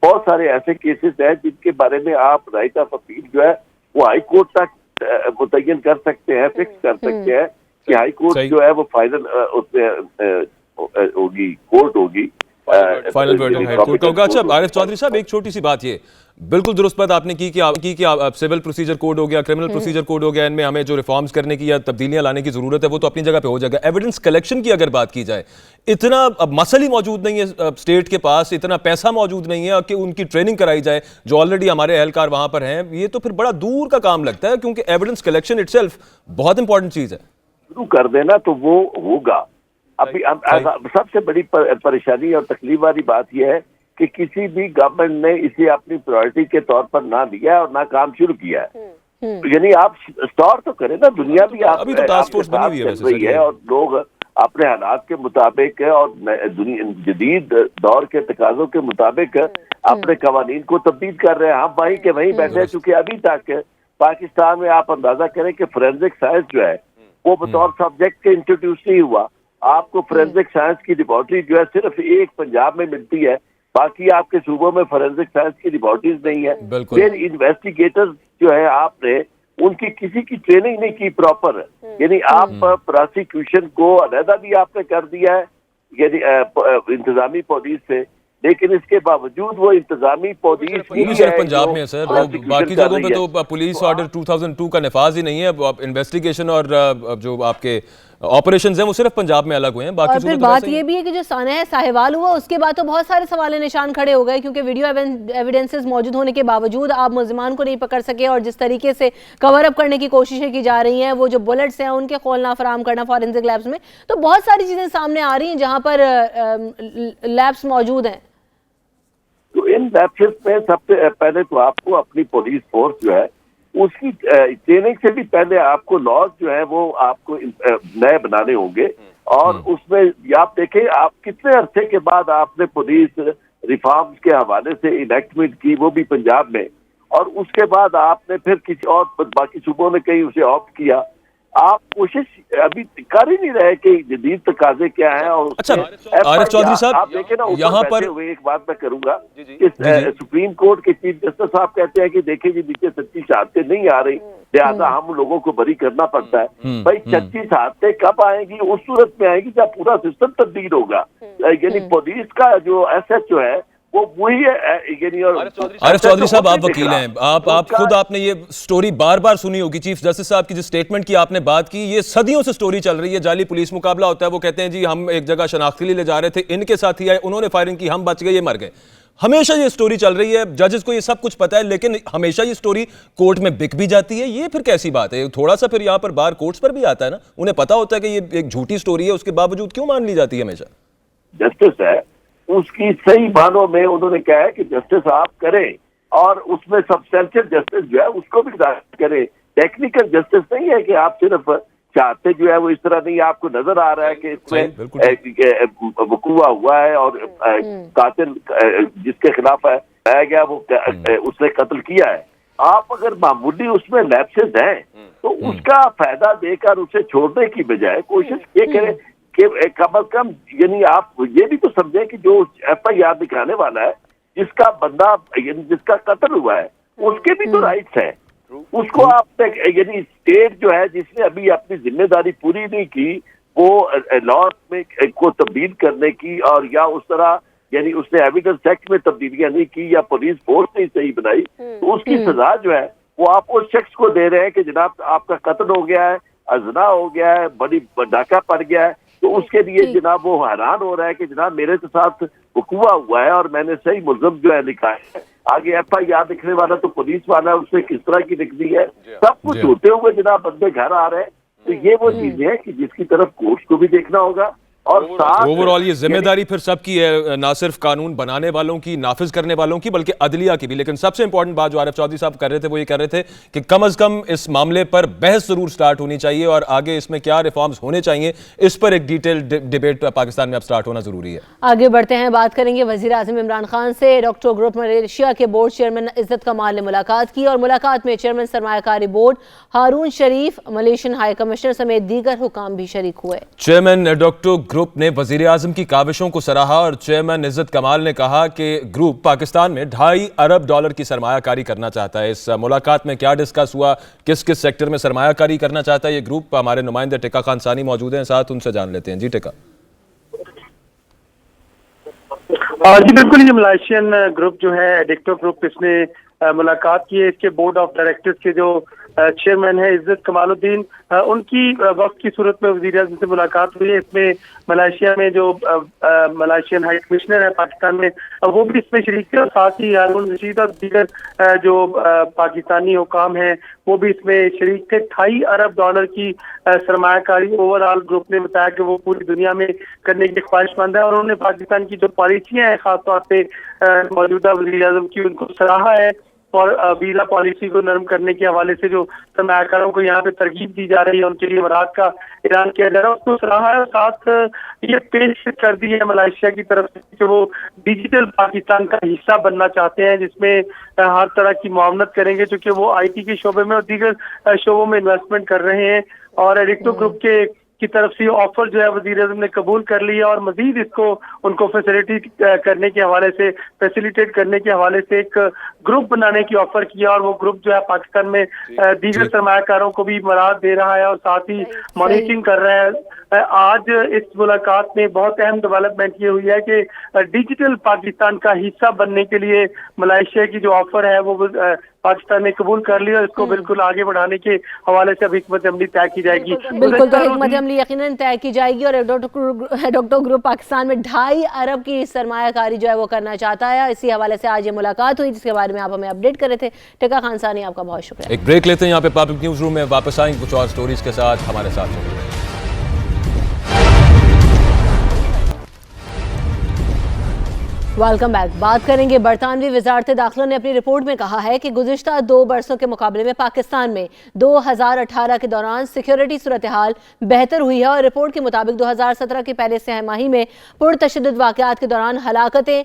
بہت سارے ایسے کیسز ہیں جن کے بارے میں آپ رائٹ آف اپیل جو ہے وہ ہائی کورٹ تک متعین کر سکتے ہیں، فکس کر سکتے ہیں کہ ہائی کورٹ جو ہے وہ فائنل اس میں ہوگی، کورٹ ہوگی، فائنل ورڈ ہائی کورٹ کا ہوگا. اچھا عارف چودھری صاحب، ایک چھوٹی سی بات، یہ بالکل درست بات آپ نے کی کہ سول پروسیجر کوڈ ہو گیا، کرمنل پروسیجر کوڈ ہو گیا، ان میں ہمیں جو ریفارمز کرنے کی یا تبدیلیاں لانے کی ضرورت ہے وہ تو اپنی جگہ پہ ہو جائے گا. ایویڈنس کلیکشن کی اگر بات کی جائے، اتنا اب مسئلہ ہی موجود نہیں ہے اسٹیٹ کے پاس، اتنا پیسہ موجود نہیں ہے کہ ان کی ٹریننگ کرائی جائے جو آلریڈی ہمارے اہلکار وہاں پر ہیں. یہ تو پھر بڑا دور کا کام لگتا ہے، کیونکہ ایویڈنس کلیکشن اٹ سیلف بہت امپورٹنٹ چیز ہے. شروع کر دینا تو وہ ہوگا. ابھی سب سے بڑی پریشانی اور تکلیف والی بات یہ ہے کہ کسی بھی گورنمنٹ نے اسے اپنی پرائرٹی کے طور پر نہ لیا اور نہ کام شروع کیا ہے. یعنی آپ اسٹار تو کریں نا، دنیا بھی آپ ابھی تو ٹاسک فورس بنی ہوئی ہے اور لوگ اپنے حالات کے مطابق اور جدید دور کے تقاضوں کے مطابق اپنے قوانین کو تبدیل کر رہے ہیں. ہم وہیں کے وہیں بیٹھے ہیں، چونکہ ابھی تک پاکستان میں آپ اندازہ کریں کہ فورینزک سائنس جو ہے वो बतौर सब्जेक्ट के इंट्रोड्यूस नहीं हुआ। आपको फोरेंसिक साइंस की लेबॉर्टरी जो है सिर्फ एक पंजाब में मिलती है, बाकी आपके सूबों में फोरेंसिक साइंस की लेबॉर्टरीज नहीं है। फिर इन्वेस्टिगेटर्स जो है आपने उनकी किसी की ट्रेनिंग नहीं की प्रॉपर, यानी आप प्रोसिक्यूशन को अलहदा भी आपने कर दिया है यानी इंतजामी पुलिस से, लेकिन इसके बावजूद वो इंतजामी पुलिस सिर्फ पंजाब में है सर, बाकी जगहों पे तो पुलिस ऑर्डर 2002 का नफाज ही नहीं है। इन्वेस्टिगेशन और जो आपके ऑपरेशंस हैं वो सिर्फ पंजाब में अलग हुए हैं। बाकी और फिर बात ये भी है कि जो सानया साहिवाल हुआ उसके बाद तो बहुत सारे सवाल निशान खड़े हो गए, क्योंकि वीडियो एविडेंसेस मौजूद होने के बावजूद आप मुल्जिमान को नहीं पकड़ सके, और जिस तरीके से कवर अप करने की कोशिशें की जा रही हैं, वो जो बुलेट्स हैं उनके खोलना फराहम करना फॉरेंसिक लैब्स में, तो बहुत सारी चीजें सामने आ रही हैं जहां पर लैब्स मौजूद हैं। तो इन लैब्स में सबसे पहले तो आपको अपनी पुलिस फोर्स जो है उसकी ट्रेनिंग से भी पहले आपको लॉज जो है वो आपको नए बनाने होंगे, और उसमें आप देखें आप कितने अरसे के बाद आपने पुलिस रिफॉर्म्स के हवाले से इनेक्टमेंट की, वो भी पंजाब में, और उसके बाद आपने फिर किसी और बाकी सूबों ने कहीं उसे ऑप्ट किया। आप कोशिश अभी कर ही नहीं रहे कि जदीद तकाजे क्या है। और अच्छा आरिफ चौधरी साहब, आप देखें ना यहाँ पर एक बात मैं करूंगा कि सुप्रीम कोर्ट के चीफ जस्टिस साहब कहते हैं कि देखिए जी नीचे सच्ची शहादतें नहीं आ रही, लिहाजा हम लोगों को बरी करना पड़ता है। भाई सच्ची शहादतें कब आएंगी? उस सूरत में आएंगी जब पूरा सिस्टम तब्दील होगा, यानी पुलिस का जो एसएचओ है वो वही है। आरिफ चौधरी साहब आप वकील हैं, आप खुद आपने ये स्टोरी बार बार सुनी होगी, चीफ जस्टिस साहब की जिस स्टेटमेंट की आपने बात की, ये सदियों से स्टोरी चल रही है। जाली पुलिस मुकाबला होता है, वो कहते हैं जी हम एक जगह शनाख्ती ले जा रहे थे, इनके साथ ही आए, उन्होंने फायरिंग की, हम बच गए, ये मर गए। हमेशा ये स्टोरी चल रही है, जजेस को ये सब कुछ पता है, लेकिन हमेशा ये स्टोरी कोर्ट में बिक भी जाती है। ये फिर कैसी बात है? थोड़ा सा फिर यहाँ पर बार कोर्ट्स पर भी आता है ना, उन्हें पता होता है कि ये एक झूठी स्टोरी है, उसके बावजूद क्यों मान ली जाती है हमेशा? जस्टिस है उसकी सही मानों में उन्होंने कहा है कि जस्टिस आप करें, और उसमें सब्सटेंशियल जस्टिस जो है उसको भी करें। टेक्निकल जस्टिस नहीं है कि आप सिर्फ चाहते जो है वो इस तरह नहीं, आपको नजर आ रहा है कि इसमें वकूआ हुआ है और कातिल जिसके खिलाफ पाया गया वो उसने कत्ल किया है। आप अगर मामूली उसमें लैप्सेस हैं तो उसका फायदा देकर उसे छोड़ने की बजाय कोशिश ये करें कि कम अज कम यानी आप ये भी तो समझें कि जो FIR दिखाने वाला है, जिसका बंदा यानी जिसका कत्ल हुआ है, उसके भी तो राइट्स हैं। उसको आपने यानी स्टेट जो है जिसने अभी अपनी जिम्मेदारी पूरी नहीं की वो लॉ में को तब्दील करने की, और या उस तरह यानी उसने एविडेंस एक्ट में तब्दीलियां नहीं की या पुलिस फोर्स नहीं सही बनाई, तो उसकी सजा जो है वो आप उस शख्स को दे रहे हैं कि जनाब आपका कत्ल हो गया है, अजना हो गया है, बड़ी डाका पड़ गया है, तो उसके लिए जनाब वो हैरान हो रहा है कि जनाब मेरे के साथ वकूआ हुआ है और मैंने सही मुल्ज़िम जो है लिखा है। आगे FIR लिखने वाला तो पुलिस वाला है, उसने किस तरह की लिख दी है, सब कुछ होते हुए जनाब बंदे घर आ रहे हैं। तो ये वो चीजें हैं कि जिसकी तरफ कोर्ट को भी देखना होगा, और ओवरऑल ये जिम्मेदारी फिर सबकी है, ना सिर्फ कानून बनाने वालों की, नाफिज करने वालों की, बल्कि अदलिया की भी। लेकिन सबसे इंपॉर्टेंट बात जो आरिफ चौधरी साहब कर रहे थे वो ये कर रहे थे कि कम अज कम इस मामले पर बहस जरूर स्टार्ट होनी चाहिए, और आगे इसमें क्या रिफॉर्म्स होने चाहिए इस पर एक डिटेल डिबेट पाकिस्तान में अब स्टार्ट होना जरूरी है। आगे बढ़ते हैं, बात करेंगे वजीर आज़म इमरान खान से। डॉक्टर ग्रुप मलेशिया के बोर्ड चेयरमैन इज्जत कमाल ने मुलाकात की, और मुलाकात में चेयरमैन सरमायाकारी बोर्ड हारून शरीफ, मलेशियन हाई कमिश्नर समेत दीगर हुकाम भी शरीक हुए। चेयरमैन डॉक्टर ग्रुप ने वजीर आजम की काविशों को सराहा, और चेयरमैन इज्जत कमाल ने कहा कि ग्रुप पाकिस्तान में $2.5 अरब की सरमायाकारी करना चाहता है। इस मुलाकात में क्या डिस्कस हुआ, किस किस सेक्टर में सरमायाकारी करना चाहता है ये ग्रुप, हमारे नुमाइंदे टिका खान सानी मौजूद हैं साथ, उनसे जान लेते हैं। जी टिका। जी बिल्कुल, ये मलेशियन ग्रुप जो है एडिक्टो ग्रुप, इसने मुलाकात की है। इसके बोर्ड ऑफ डायरेक्टर्स के जो चेयरमैन है इज्जत कमालुद्दीन, उनकी वक्त की सूरत में वज़ीर आज़म से मुलाकात हुई है। इसमें मलेशिया में जो मलेशियन हाई कमिश्नर है पाकिस्तान में, वो भी इसमें शरीक थे, और साथ ही हारून रशीद और दीगर जो पाकिस्तानी हुकाम हैं वो भी इसमें शरीक थे। $2.5 अरब की सरमायाकारी ओवरऑल ग्रुप ने बताया कि वो पूरी दुनिया में करने की ख्वाहिशमंद है, और उन्होंने पाकिस्तान की जो पॉलिसियाँ हैं खासतौर पे मौजूदा वज़ीर आज़म की, उनको सराहा है, और वीजा पॉलिसी को नरम करने के हवाले से जो सरमायाकारों को यहाँ पे तरगीब दी जा रही है, उनके लिए मराहत का ऐलान किया जा रहा है, उसको सराहा है। और साथ ये पेश कर दी है मलेशिया की तरफ से कि वो डिजिटल पाकिस्तान का हिस्सा बनना चाहते हैं, जिसमें हर तरह की मुआवनत करेंगे, चूँकि वो IT के शोबे में और दीगर शोबों में इन्वेस्टमेंट कर रहे हैं। और एडिक्टो ग्रुप की तरफ से ऑफर जो है वजीर आज़म ने कबूल कर लिया और मजीद इसको उनको फैसिलिटेट करने के हवाले से एक ग्रुप बनाने की ऑफर किया और वो ग्रुप जो है पाकिस्तान में दीगर सरमायाकारों को भी मराद दे रहा है और साथ ही मॉनिटरिंग कर रहा है। आज इस मुलाकात में बहुत अहम डेवलपमेंट ये हुई है कि डिजिटल पाकिस्तान का हिस्सा बनने के लिए मलेशिया की जो ऑफर है वो पाकिस्तान ने कबूल कर लिया और इसको बिल्कुल आगे बढ़ाने के हवाले से अब हिकमत अमली तय की जाएगी। बिल्कुल, तो हिकमत अमली यकीनन तय की जाएगी और एडिक्टो ग्रुप पाकिस्तान में 2.5 अरब की सरमायाकारी जो है वो करना चाहता है। इसी हवाले से आज ये मुलाकात हुई जिसके बारे में आप हमें अपडेट कर रहे थे। टिका खान सानी, आपका बहुत शुक्रिया। एक ब्रेक लेते हैं यहाँ पे पब्लिक न्यूज रूम में, वापस आएंगे कुछ और स्टोरीज के साथ, हमारे साथ जुड़े। Welcome back. बात करेंगे, बरतानवी वजारत दाखिला ने अपनी रिपोर्ट में कहा है कि गुज़िश्ता 2 बरसों के मुकाबले में पाकिस्तान में 2018 के दौरान सिक्योरिटी सूरत हाल बेहतर हुई है और रिपोर्ट के मुताबिक 2017 के पहले छमाही में पुरतशद्दुद वाक़यात के दौरान हलाकतें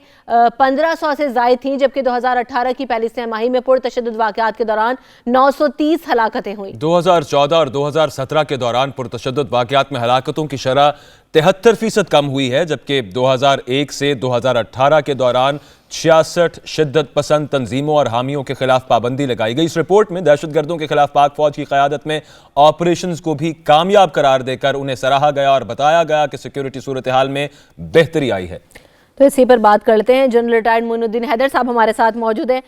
1500 से ज़ायद थीं, जबकि 2018 की पहली छमाही में पुरतशद्दुद वाक़यात के दौरान 930 हलाकतें हुई। 2014 और 2017 के दौरान पुरतशद्दुद वाक़यात में हलाकतों की शरह 73% कम हुई है, जबकि 2001 से 2018 के दौरान 66 शिद्दत पसंद तंजीमों और हामियों के खिलाफ पाबंदी लगाई गई। इस रिपोर्ट में दहशतगर्दों के खिलाफ पाक फौज की क़यादत में ऑपरेशंस को भी कामयाब करार देकर उन्हें सराहा गया और बताया गया कि सिक्योरिटी सूरत हाल में बेहतरी आई है। तो इसी पर बात करते हैं। जनरल रिटायर्ड मोइनुद्दीन हैदर साहब हमारे साथ मौजूद हैं।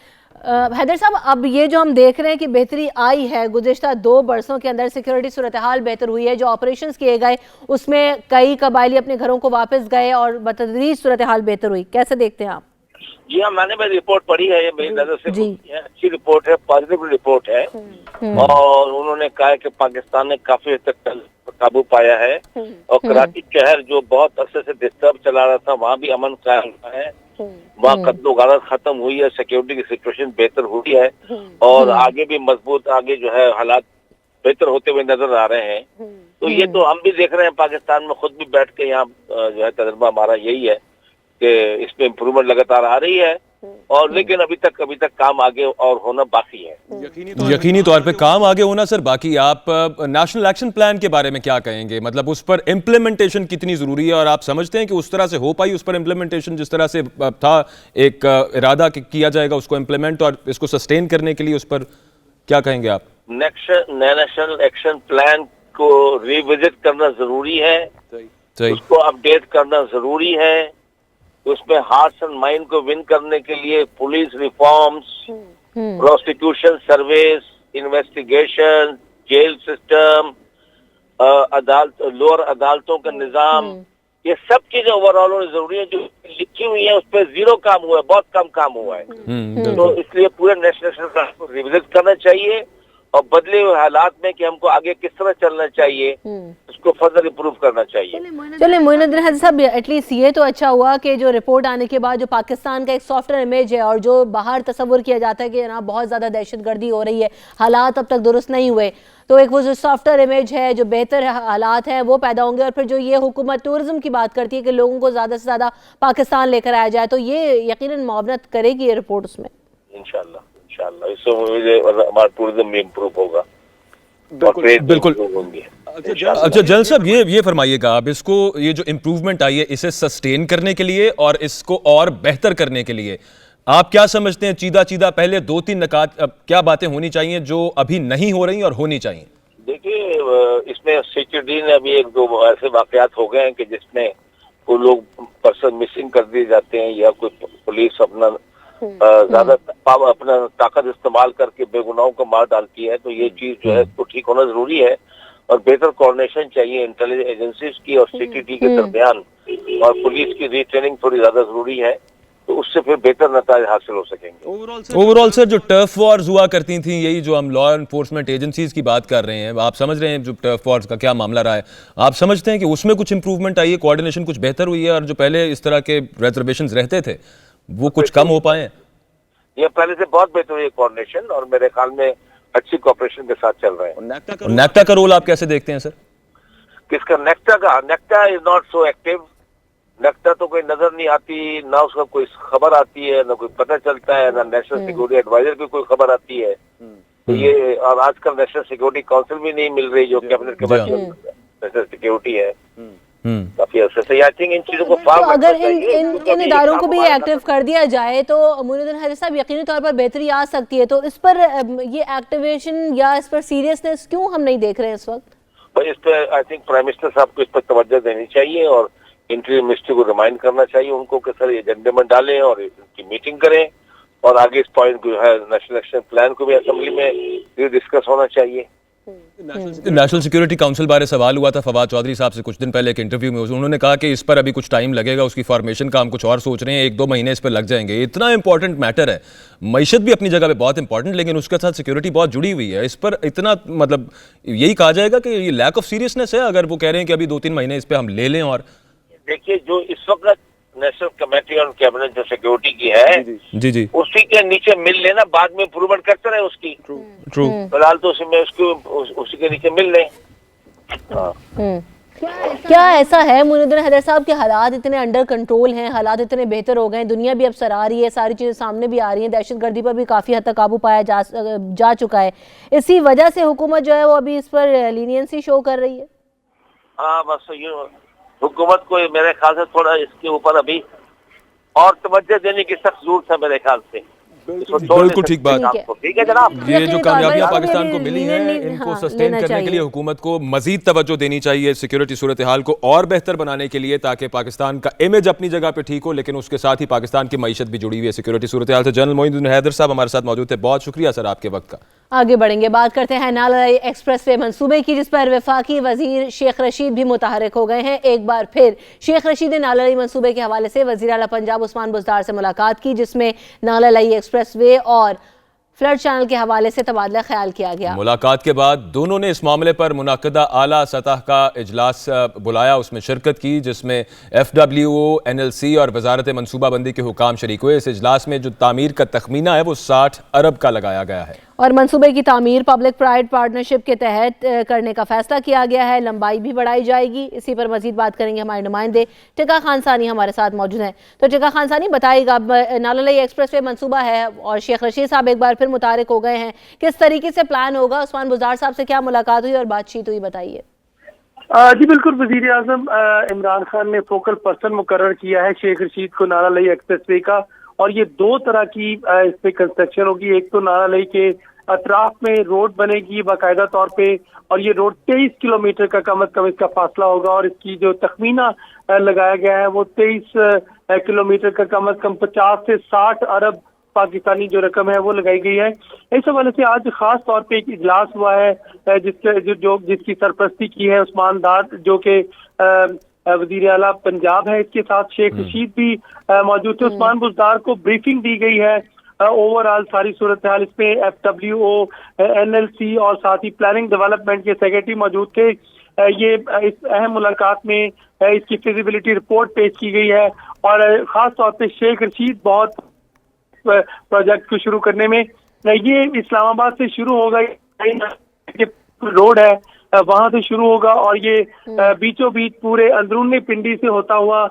हैदर साहब, अब ये जो हम देख रहे हैं कि बेहतरी आई है, गुज़िश्ता 2 बरसों के अंदर सिक्योरिटी सूरत हाल बेहतर हुई है, जो ऑपरेशंस किए गए उसमें कई कबायली अपने घरों को वापस गए और बतदरीज सूरत हाल बेहतर हुई, कैसे देखते हैं आप? जी हाँ, मैंने रिपोर्ट पढ़ी है, ये मेरी नजर से अच्छी रिपोर्ट है, पॉजिटिव रिपोर्ट है और उन्होंने कहा है कि पाकिस्तान ने काफी हद तक काबू पाया है और कराची शहर जो बहुत अरसे से डिस्टर्ब चला रहा था वहाँ भी अमन कायम हुआ है, वहाँ कत्लो गारत खत्म हुई है, सिक्योरिटी की सिचुएशन बेहतर हुई है और आगे भी मजबूत आगे जो है हालात बेहतर होते हुए नजर आ रहे हैं। तो ये तो हम भी देख रहे हैं, पाकिस्तान में खुद भी बैठ के यहाँ जो है तजर्बा हमारा यही है कि इसमें इम्प्रूवमेंट लगातार आ रही है और लेकिन अभी तक काम आगे और होना बाकी है। यकीनी तौर पे काम आगे होना सर बाकी। आप नेशनल एक्शन प्लान के बारे में क्या कहेंगे, मतलब उस पर इम्प्लीमेंटेशन कितनी जरूरी है और आप समझते हैं कि उस तरह से हो पाई, उस पर इम्प्लीमेंटेशन जिस तरह से था एक इरादा किया जाएगा उसको इम्प्लीमेंट और इसको सस्टेन करने के लिए उस पर क्या कहेंगे आप? नेशनल एक्शन प्लान को रिविजिट करना जरूरी है, उसको अपडेट करना जरूरी है, उसमें हार्ट्स एंड माइंड को विन करने के लिए police reforms, prosecution service, investigation, jail system, अदालत, लोअर अदालतों का निजाम, ये सब चीजें ओवरऑल होनी जरूरी है। जो लिखी हुई है उस पर जीरो काम हुआ है, बहुत कम काम हुआ है। तो इसलिए पूरे नेशनल प्लान को रिविजिट करना चाहिए और बदले हुए हालात में कि हमको आगे किस तरह चलना चाहिए उसको फर्दर इम्प्रूव करना चाहिए। चलिए मोइनुद्दीन हैदर साहब, एटलीस्ट ये तो अच्छा हुआ कि जो रिपोर्ट आने के बाद जो पाकिस्तान का एक सॉफ्टवेयर इमेज है और जो बाहर तस्वुर किया जाता है कि यहाँ बहुत ज़्यादा दहशतगर्दी हो रही है, हालात अब तक दुरुस्त नहीं हुए, तो एक वो जो सॉफ्टवेयर इमेज है, जो बेहतर हालात हैं वो पैदा होंगे और फिर जो ये हुकूमत टूरिज्म की बात करती है कि लोगों को ज़्यादा से ज़्यादा पाकिस्तान लेकर आया जाए, तो ये यकीनन मुआवनत करेगी ये रिपोर्ट उसमें इंशाल्लाह। इससे हमारा टूरिज्म भी इम्प्रूव होगा। बिल्कुल। अच्छा जनरल साहब, ये फरमाइएगा आप, इसको ये जो इम्प्रूवमेंट आई है इसे सस्टेन करने के लिए और इसको और बेहतर करने के लिए आप क्या समझते हैं? चीदा पहले 2-3 नकात क्या बातें होनी चाहिए जो अभी नहीं हो रही और होनी चाहिए? देखिए, इसमें सिक्योरिटी ने अभी 1-2 ऐसे वाकयात हो गए हैं कि जिसमें कोई लोग पर्सन मिसिंग कर दिए जाते हैं या कोई पुलिस अपना ज्यादा अपना ताकत इस्तेमाल करके बेगुनाहों को मार डालती है। तो ये चीज जो है तो ठीक होना जरूरी है और बेहतर कोऑर्डिनेशन चाहिए इंटेलिजेंस एजेंसीज की और सिक्योरिटी के दरमियान और पुलिस की रीट्रेनिंग थोड़ी ज्यादा जरूरी है, तो उससे फिर बेहतर नतीजे हासिल हो सकेंगे। ओवरऑल सर, जो टर्फ वॉर्स हुआ करती थी, यही जो हम लॉ एनफोर्समेंट एजेंसीज की बात कर रहे हैं, आप समझ रहे हैं जो टर्फ वॉर्स का क्या मामला रहा है, आप समझते हैं कि उसमें कुछ इंप्रूवमेंट आई है, कोऑर्डिनेशन कुछ बेहतर हुई है और जो पहले इस तरह के रिजर्वेशंस रहते थे वो कुछ कम हो पाए? ये पहले से बहुत बेहतर हुई कोऑर्डिनेशन और मेरे ख्याल में अच्छी कोऑपरेशन के साथ चल रहे हैं। नेक्टा का रोल आप कैसे देखते हैं सर? किसका? NACTA is not so active. NACTA तो कोई नजर नहीं आती, ना उसका कोई खबर आती है, ना कोई पता चलता है, ना नेशनल सिक्योरिटी एडवाइजर की कोई खबर आती है। یہ اور آج کل نیشنل سیکورٹی کاؤنسل بھی نہیں مل رہی جو کیبنٹ کے بعد نیشنل سیکورٹی ہے کافی عرصے سے. آئی تھنک ان چیزوں کو تو اگر ان اداروں کو بھی ایکٹیو کر دیا جائے تو معین الدین حیدر صاحب یقینی طور پر بہتری آ سکتی ہے. تو اس پر یہ ایکٹیویشن یا اس پر سیریسنس کیوں ہم نہیں دیکھ رہے ہیں اس وقت؟ اس پہ آئی تھنک پرائم منسٹر صاحب کو اس پر توجہ دینی چاہیے اور انٹریم منسٹر کو ریمائنڈ کرنا چاہیے ان کو کہ سر یہ ایجنڈے میں ڈالیں اور ان کی میٹنگ کریں اور آگے اس پوائنٹ کو جو ہے نیشنل ایکشن پلان کو بھی اسمبلی میں ڈسکس ہونا چاہیے. نیشنل سیکورٹی کاؤنسل بارے سوال ہوا تھا فواد چودھری صاحب سے کچھ دن پہلے ایک انٹرویو میں, انہوں نے کہا کہ اس پر ابھی کچھ ٹائم لگے گا, اس کی فارمیشن کا ہم کچھ اور سوچ رہے ہیں, 1-2 مہینے اس پہ لگ جائیں گے. اتنا امپورٹنٹ میٹر ہے, معیشت بھی اپنی جگہ پہ بہت امپورٹنٹ, لیکن اس کے ساتھ سیکورٹی بہت جڑی ہوئی ہے. اس پر اتنا مطلب یہی کہا جائے گا کہ یہ لیک آف سیریسنس ہے اگر وہ کہہ رہے ہیں کہ ابھی 2-3 مہینے اس پہ ہم لے لیں. اور دیکھیے جو اس وقت نیشنل کمیٹی آن کیبنٹ جو سیکورٹی کی ہے جی اسی کے نیچے مل لینا, بعد میں امپروومنٹ کرتے رہے اس کی. ٹرو فی الحال تو اسی کے نیچے مل لیں. کیا ایسا ہے معین الدین حیدر صاحب کہ حالات اتنے انڈر کنٹرول ہیں, حالات اتنے بہتر ہو گئے ہیں, دنیا بھی اب سر آ رہی ہے, ساری چیزیں سامنے بھی آ رہی ہیں, دہشت گردی پر بھی کافی حد تک قابو پایا جا چکا ہے, اسی وجہ سے حکومت جو ہے وہ ابھی اس پر لینینسی شو کر رہی ہے؟ ہاں بس حکومت کو میرے خیال سے تھوڑا اس کے اوپر ابھی اور توجہ دینے کی سخت ضرورت ہے میرے خیال سے. بالکل ٹھیک بات. ٹھیک ہے جناب, یہ جو کامیابیاں پاکستان کو ملی ہیں ان کو سسٹین کرنے کے لیے حکومت کو مزید توجہ دینی چاہیے سیکورٹی صورتحال کو اور بہتر بنانے کے لیے, تاکہ پاکستان کا امیج اپنی جگہ پہ ٹھیک ہو, لیکن اس کے ساتھ ہی پاکستان کی معیشت بھی جڑی ہوئی ہے سیکورٹی صورتحال سے. جنرل معین الدین حیدر صاحب ہمارے ساتھ موجود تھے, بہت شکریہ سر آپ کے وقت کا. آگے بڑھیں گے, بات کرتے ہیں نالائی ایکسپریس وے منصوبے کی, جس پر وفاقی وزیر شیخ رشید بھی متحرک ہو گئے ہیں. ایک بار پھر شیخ رشید نے نالائی منصوبے کے حوالے سے وزیر اعلیٰ پنجاب عثمان بزدار سے ملاقات کی, جس میں نالائی ایکسپریس وے اور فلڈ چینل کے حوالے سے تبادلہ خیال کیا گیا. ملاقات کے بعد دونوں نے اس معاملے پر منعقدہ اعلیٰ سطح کا اجلاس بلایا, اس میں شرکت کی, جس میں FWO, NLC اور وزارت منصوبہ بندی کے حکام شریک ہوئے. اس اجلاس میں جو تعمیر کا تخمینہ ہے وہ 60 ارب کا لگایا گیا ہے اور منصوبے کی تعمیر پبلک پرائیویٹ پارٹنرشپ کے تحت کرنے کا فیصلہ کیا گیا ہے. لمبائی بھی بڑھائی جائے گی. اسی پر مزید بات کریں گے ہمارے نمائندے ٹکا خان ثانی ہمارے ساتھ موجود ہیں. تو ٹکا خان ثانی بتائیے گا, اب نالائی ایکسپریس وے منصوبہ ہے اور شیخ رشید صاحب ایک بار پھر متحرک ہو گئے ہیں, کس طریقے سے پلان ہوگا؟ عثمان بزدار صاحب سے کیا ملاقات ہوئی اور بات چیت ہوئی, بتائیے. جی بالکل, وزیر اعظم عمران خان نے فوکل پرسن مقرر کیا ہے شیخ رشید کو نالائی ایکسپریس وے کا, اور یہ 2 طرح کی اس پہ کنسٹرکشن ہوگی. ایک تو نالائی کے اطراف میں روڈ بنے گی باقاعدہ طور پہ, اور یہ روڈ 23 کلومیٹر کا کم از کم اس کا فاصلہ ہوگا, اور اس کی جو تخمینہ لگایا گیا ہے وہ 23 کلومیٹر کا کم از کم 50 سے 60 ارب پاکستانی جو رقم ہے وہ لگائی گئی ہے. اس حوالے سے آج خاص طور پہ ایک اجلاس ہوا ہے جس کی سرپرستی کی ہے عثمان دار, جو کہ وزیر اعلیٰ پنجاب ہے. اس کے ساتھ شیخ رشید بھی موجود تھے. عثمان بزدار کو بریفنگ دی گئی ہے اوور آل ساری صورتحال. اس میں FWO, NLC اور ساتھ ہی پلاننگ ڈیولپمنٹ کے سیکرٹری موجود تھے. یہ اس اہم ملاقات میں اس کی فیزیبلٹی رپورٹ پیش کی گئی ہے, اور خاص طور پہ شیخ رشید بہت پروجیکٹ کو شروع کرنے میں, یہ اسلام آباد سے شروع ہوگا, روڈ ہے وہاں سے شروع ہوگا, اور یہ بیچوں بیچ پورے اندرون پنڈی سے ہوتا ہوا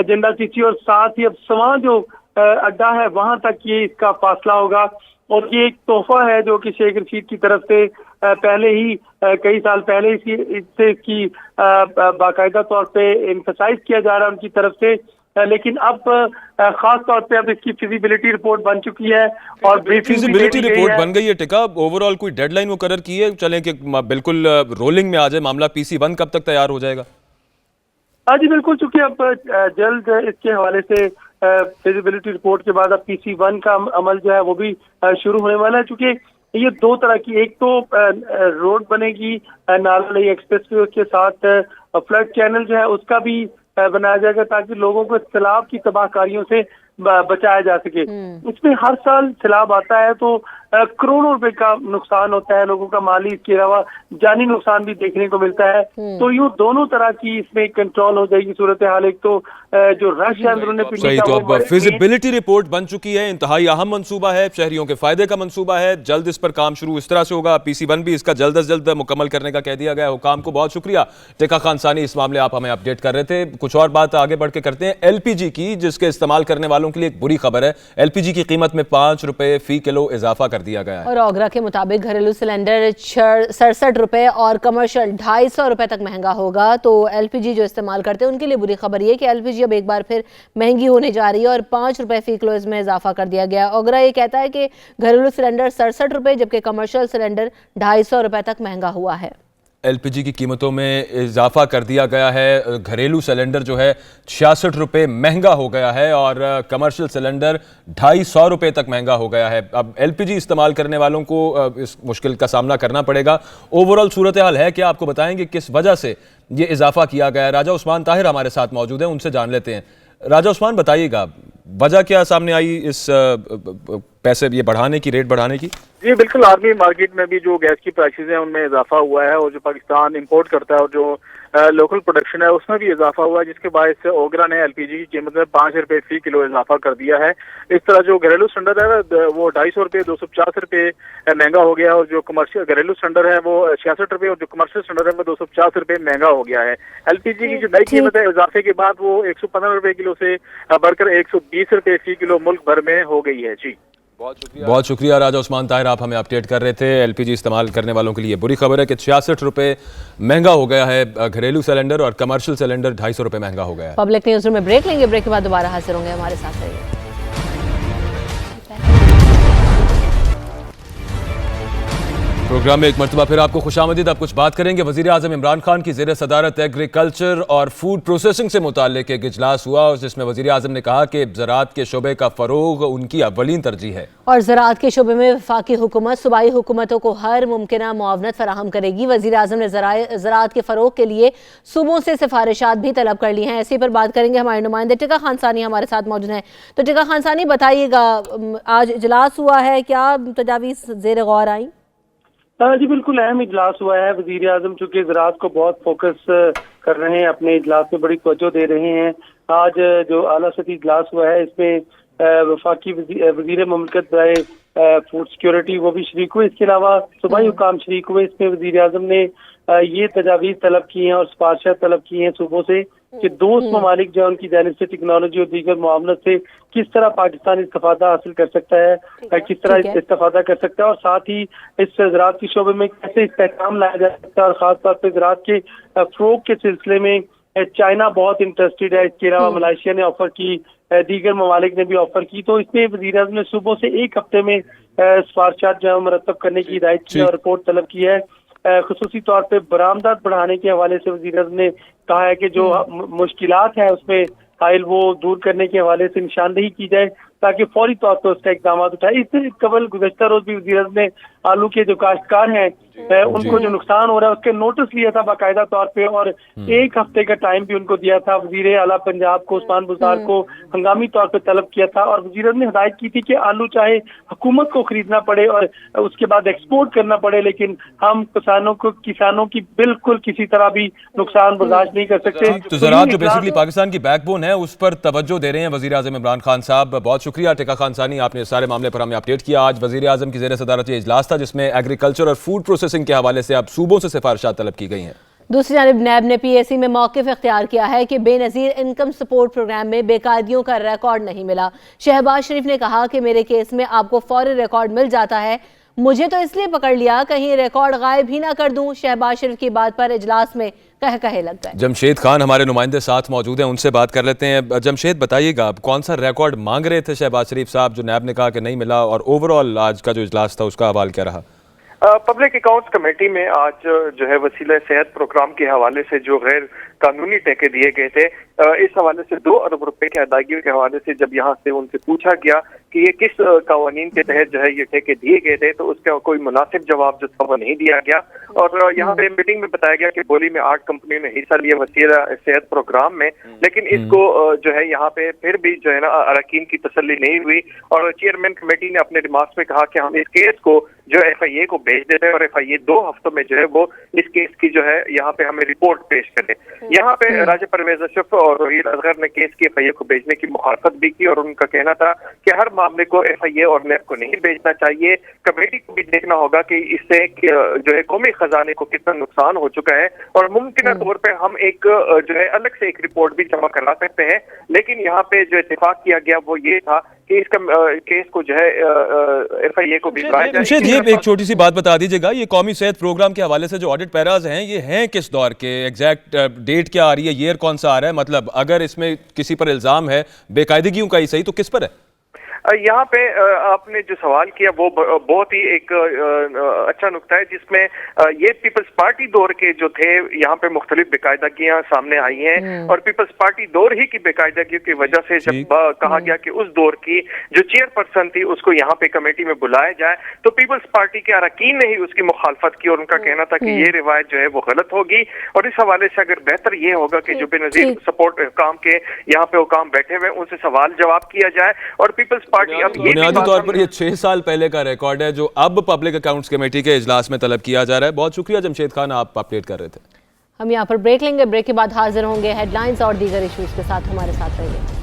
جنڈا چیچی اور ساتھ ہی اب سواں جو اڈا ہے وہاں تک یہ اس کا فاصلہ ہوگا. اور یہ ایک تحفہ ہے جو کہ شیخ رشید کی طرف سے پہلے ہی کئی سال پہلے اس کی باقاعدہ طور پہ ایمفسائز کیا جا رہا ہے ان کی طرف سے, لیکن اب خاص طور پہ اب اس کی فیزیبلٹی رپورٹ بن چکی ہے اور فیزیبلٹی رپورٹ بن گئی ہے. ٹکا اوور آل کوئی ڈیڈ لائن مقرر کی ہے, چلیں کہ بالکل رولنگ میں آ جائے معاملہ, PC1 کب تک تیار ہو جائے گا؟ ہاں جی بالکل, چونکہ اب جلد اس کے حوالے سے فیزیبلٹی رپورٹ کے بعد اب PC1 کا عمل جو ہے وہ بھی شروع ہونے والا ہے. چونکہ یہ 2 طرح کی, ایک تو روڈ بنے گی نالائی ایکسپریس وے, اس کے ساتھ فلڈ چینل جو ہے اس کا بھی بنایا جائے گا تاکہ لوگوں کو سیلاب کی تباہ کاریوں سے بچایا جا سکے. اس میں ہر سال سیلاب آتا ہے تو کروڑوں روپے کا نقصان ہوتا ہے لوگوں کا, مالی, اس کے علاوہ جانی نقصان بھی دیکھنے کو ملتا ہے. تو یوں دونوں طرح کی اس میں کنٹرول ہو جائے گی صورتحال. ایک تو جو رش ہے اندرون پنڈی کا, تو اب فیزیبلٹی رپورٹ بن چکی ہے, انتہائی اہم منصوبہ ہے, شہریوں کے فائدے کا منصوبہ ہے, جلد اس پر کام شروع اس طرح سے ہوگا. PC1 بھی اس کا جلد از جلد مکمل کرنے کا کہہ دیا گیا حکام کو. بہت شکریہ ٹکا خان ثانی, اس معاملے آپ ہمیں اپڈیٹ کر رہے تھے. کچھ اور بات آگے بڑھ کے کرتے ہیں LPG کی, جس کے استعمال کرنے والوں کے لیے ایک بری خبر ہے. LPG کی قیمت میں 5 روپے فی کلو اضافہ کر कर दिया गया है। और ओगरा के मुताबिक घरेलू सिलेंडर 67 रुपए और कमर्शियल 250 रुपए तक महंगा होगा। तो LPG जो इस्तेमाल करते हैं उनके लिए बुरी खबर ये कि LPG अब एक बार फिर महंगी होने जा रही है और 5 रुपए फी किलो इसमें इजाफा कर दिया गया। ओगरा ये कहता है कि घरेलू सिलेंडर 67 रुपए जबकि कमर्शियल सिलेंडर 250 रुपए तक महंगा हुआ है। LPG की कीमतों में इजाफा कर दिया गया है। घरेलू सिलेंडर जो है 66 रुपये महंगा हो गया है और कमर्शियल सिलेंडर 250 रुपये तक महंगा हो गया है। अब LPG इस्तेमाल करने वालों को इस मुश्किल का सामना करना पड़ेगा। ओवरऑल सूरत हाल है क्या, आपको बताएंगे किस वजह से ये इजाफा किया गया है। राजा उस्मान ताहिर हमारे साथ मौजूद हैं, उनसे जान लेते हैं। राजा उस्मान, बताइएगा वजह क्या सामने आई इस पैसे ये बढ़ाने की, रेट बढ़ाने की? जी बिल्कुल, आर्मी मार्केट में भी जो गैस की प्राइसेस हैं उनमें इजाफा हुआ है और जो पाकिस्तान इंपोर्ट करता है और जो लोकल प्रोडक्शन है उसमें भी इजाफा हुआ है, जिसके बायस से ओगरा ने LPG की कीमत में 5 रुपए फी किलो इजाफा कर दिया है। इस तरह जो घरेलू सिलेंडर है वो 250 रुपये 250 रुपये महंगा हो गया है और जो कमर्शियल घरेलू सिलेंडर है वो 66 रुपये और जो कमर्शियल सिलेंडर है वो 250 रुपये महंगा हो गया है। LPG की जो नई कीमत है इजाफे के बाद वो 115 रुपये किलो से बढ़कर 120 रुपये फी किलो मुल्क भर में हो गई है। जी बहुत शुक्रिया राजा उस्मान ताहिर, आप हमें अपडेट कर रहे थे। LPG इस्तेमाल करने वालों के लिए बुरी खबर है कि 66 रुपये महंगा हो गया है घरेलू सिलेंडर और कमर्शियल सिलेंडर 250 रुपये महंगा हो गया है। पब्लिक न्यूज़ रूम में ब्रेक लेंगे, ब्रेक के बाद दोबारा हाजिर होंगे, हमारे साथ रहिए। प्रोग्राम में एक मरतबा फिर आपको खुशामदीद। अब कुछ बात करेंगे। वज़ीर आज़म इमरान खान की ज़ेर सदारत एग्रीकल्चर और फूड प्रोसेसिंग से मुताल्लिक एक इजलास हुआ और जिसमें वज़ीर आज़म ने कहा कि ज़राअत के शोबे का फ़रोग़ उनकी अव्वलीन तरजीह है और ज़राअत के शोबे में वफाकी हुकूमत सूबाई हुकूमतों को हर मुमकिना मुआवनत फराहम करेगी। वज़ीर आज़म ने ज़राअत के फ़रोग़ के लिए सूबों से सिफारिशात भी तलब कर ली हैं। ऐसे पर बात करेंगे, हमारे नुमाइंदे टिका खान सानी हमारे साथ मौजूद हैं। तो टिका खान सानी, बताइएगा आज इजलास हुआ है, क्या तजावीज़ ज़ेर गौर आई? जी बिल्कुल अहम इजलास हुआ है। वज़ीर आज़म चूँकि ज़राअत को बहुत फोकस कर रहे हैं, अपने इजलास में बड़ी तवज्जो दे रहे हैं। आज जो आला सतही इजलास हुआ है इसमें वफाकी वज़ीर मुमलिकत बराए फूड सिक्योरिटी वो भी शरीक हुए, इसके अलावा सूबाई हुकाम शरीक हुए। इसमें वज़ीर आज़म ने ये तजावीज़ तलब की हैं और सिफारिशात तलब की हैं सूबों से कि दोस्त ममालिक जो उनकी जानिब से टेक्नोलॉजी और दीगर मुआवनत से किस तरह पाकिस्तान इस्तिफादा हासिल कर सकता है, किस तरह इस्तिफादा कर सकता है और साथ ही इस ज़राअत के शोबे में कैसे इस्तेहकाम लाया जा सकता है और ख़ास तौर पर ज़राअत के फ़रोग़ के सिलसिले में चाइना बहुत इंटरेस्टेड है। इसके अलावा मलेशिया ने ऑफर की, दीगर ममालिक ने भी ऑफर की। तो इसमें वज़ीर आज़म ने सुबह से एक हफ्ते में सिफारिशात जो है मुरतब करने की हिदायत की और रिपोर्ट तलब की है। खुसूसी तौर पे बरामदात बढ़ाने के हवाले से वज़ीर आज़म ने कहा है कि जो मुश्किलात है उसमें हाइल वो दूर करने के हवाले से निशानदेही की जाए ताकि फौरी तौर पर उसका इकदाम उठाए। इससे कबल गुज़श्ता रोज भी वज़ीर आज़म ने आलू के जो काश्तकार हैं उनको जो नुकसान हो रहा है उसके नोटिस लिया था बाकायदा तौर पे और एक हफ्ते का टाइम भी उनको दिया था। वज़ीर आला पंजाब को उस्मान बुज़दार को हंगामी तौर पे तलब किया था और वज़ीर आज़म ने हिदायत की थी कि आलू चाहे हुकूमत को खरीदना पड़े और उसके बाद एक्सपोर्ट करना पड़े, लेकिन हम किसानों की बिल्कुल किसी तरह भी नुकसान बर्दाश्त नहीं कर सकते। तो ज़राअत जो बेसिकली पाकिस्तान की बैकबोन है उस पर तवज्जो दे रहे हैं वज़ीर आज़म इमरान खान साहब। बहुत शुक्रिया टिका खान सानी, आपने सारे मामले पर हमें अपडेट किया। आज वज़ीर आज़म की ज़ेर सदारत ये इजलास था जिसमें एग्रीकल्चर और फूड प्रोसेसिंग के हवाले से अब सूबों से सिफारिशात तलब की गई हैं। दूसरी जानिब नैब ने PAC में मौक़िफ़ इख्तियार किया है कि बेनज़ीर इनकम सपोर्ट प्रोग्राम में बेकायदियों का रिकॉर्ड नहीं मिला। शहबाज शरीफ ने कहा कि मेरे केस में आपको फौरी रिकॉर्ड मिल जाता है, मुझे तो इसलिए पकड़ लिया कहीं रिकॉर्ड गायब ही ना कर दूं। शहबाज शरीफ की बात पर इजलास में कहे लगता है। जमशेद खान हमारे नुमाइंदे साथ मौजूद हैं, उनसे बात कर लेते हैं। जमशेद, बताइएगा कौन सा रिकॉर्ड मांग रहे थे शहबाज शरीफ साहब जो नैब ने कहा कि नहीं मिला, और ओवरऑल आज का जो इजलास था उसका हवाल क्या रहा? पब्लिक अकाउंट्स कमेटी में आज जो है वसीला सेहत प्रोग्राम के हवाले से जो गैर कानूनी ठेके दिए गए थे, इस हवाले से 2 अरब रुपए की अदायगी के हवाले से जब यहाँ से उनसे पूछा गया कि ये किस कानून के तहत जो है ये ठेके दिए गए थे, तो उसका कोई मुनासिब जवाब जो था वो नहीं दिया गया। और यहाँ पे मीटिंग में बताया गया कि बोली में 8 कंपनियों ने हिस्सा लिया वसीला सेहत प्रोग्राम में, लेकिन इसको जो है यहाँ पे फिर भी जो है ना अरकान की तसल्ली नहीं हुई और चेयरमैन कमेटी ने अपने रिमार्क्स में कहा कि हम इस केस को जो FIA को भेज देते हैं और FIA 2 हफ्तों में जो है वो इस केस की जो है यहाँ पे हमें रिपोर्ट पेश करे। यहाँ पे राजा परवेज अशरफ और रोहित असगर ने केस की FIA को भेजने की मुखालफत भी की और उनका कहना था कि हर मामले को FIA और NAB को नहीं भेजना चाहिए। कमेटी को भी देखना होगा कि इससे जो है कौमी खजाने को कितना नुकसान हो चुका है और मुमकिन तौर पे हम एक जो है अलग से एक रिपोर्ट भी जमा करा सकते हैं। लेकिन यहाँ पे जो इत्तेफाक किया गया वो ये था कि इसका केस को जो है FIA को भिजवाया जाए। जमशेद, ये एक छोटी सी बात बता दीजिएगा, ये कौमी सेहत प्रोग्राम के हवाले से जो ऑडिट पैराज हैं ये हैं किस दौर के? एग्जैक्ट डेट क्या आ रही है, ईयर कौन सा आ रहा है? मतलब अगर इसमें किसी पर इल्जाम है बेकायदगियों का ही सही तो किस पर है? यहाँ पे आपने जो सवाल किया वो बहुत ही एक अच्छा नुक्ता है, जिसमें ये पीपल्स पार्टी दौर के जो थे यहाँ पे मुख्तलिफ बेकायदगियां सामने आई हैं और पीपल्स पार्टी दौर ही की बेकायदगियों की वजह से जब कहा गया कि उस दौर की जो चेयरपर्सन थी उसको यहाँ पे कमेटी में बुलाया जाए तो पीपल्स पार्टी के अरकान ने ही उसकी मुखालफत की और उनका कहना था कि ये रिवायत जो है वो गलत होगी। और इस हवाले से अगर बेहतर ये होगा कि जो बेनजीर सपोर्ट काम के यहाँ पे हुकाम बैठे हुए उनसे सवाल जवाब किया जाए। और पीपल्स बुनियादी तौर पर ये 6 साल पहले का रिकॉर्ड है जो अब पब्लिक अकाउंट्स कमेटी के इजलास में तलब किया जा रहा है। बहुत शुक्रिया जमशेद खान, आप अपडेट कर रहे थे। हम यहाँ पर ब्रेक लेंगे, ब्रेक के बाद हाजिर होंगे हेडलाइंस और दीगर इश्यूज के साथ। हमारे साथ रहिए।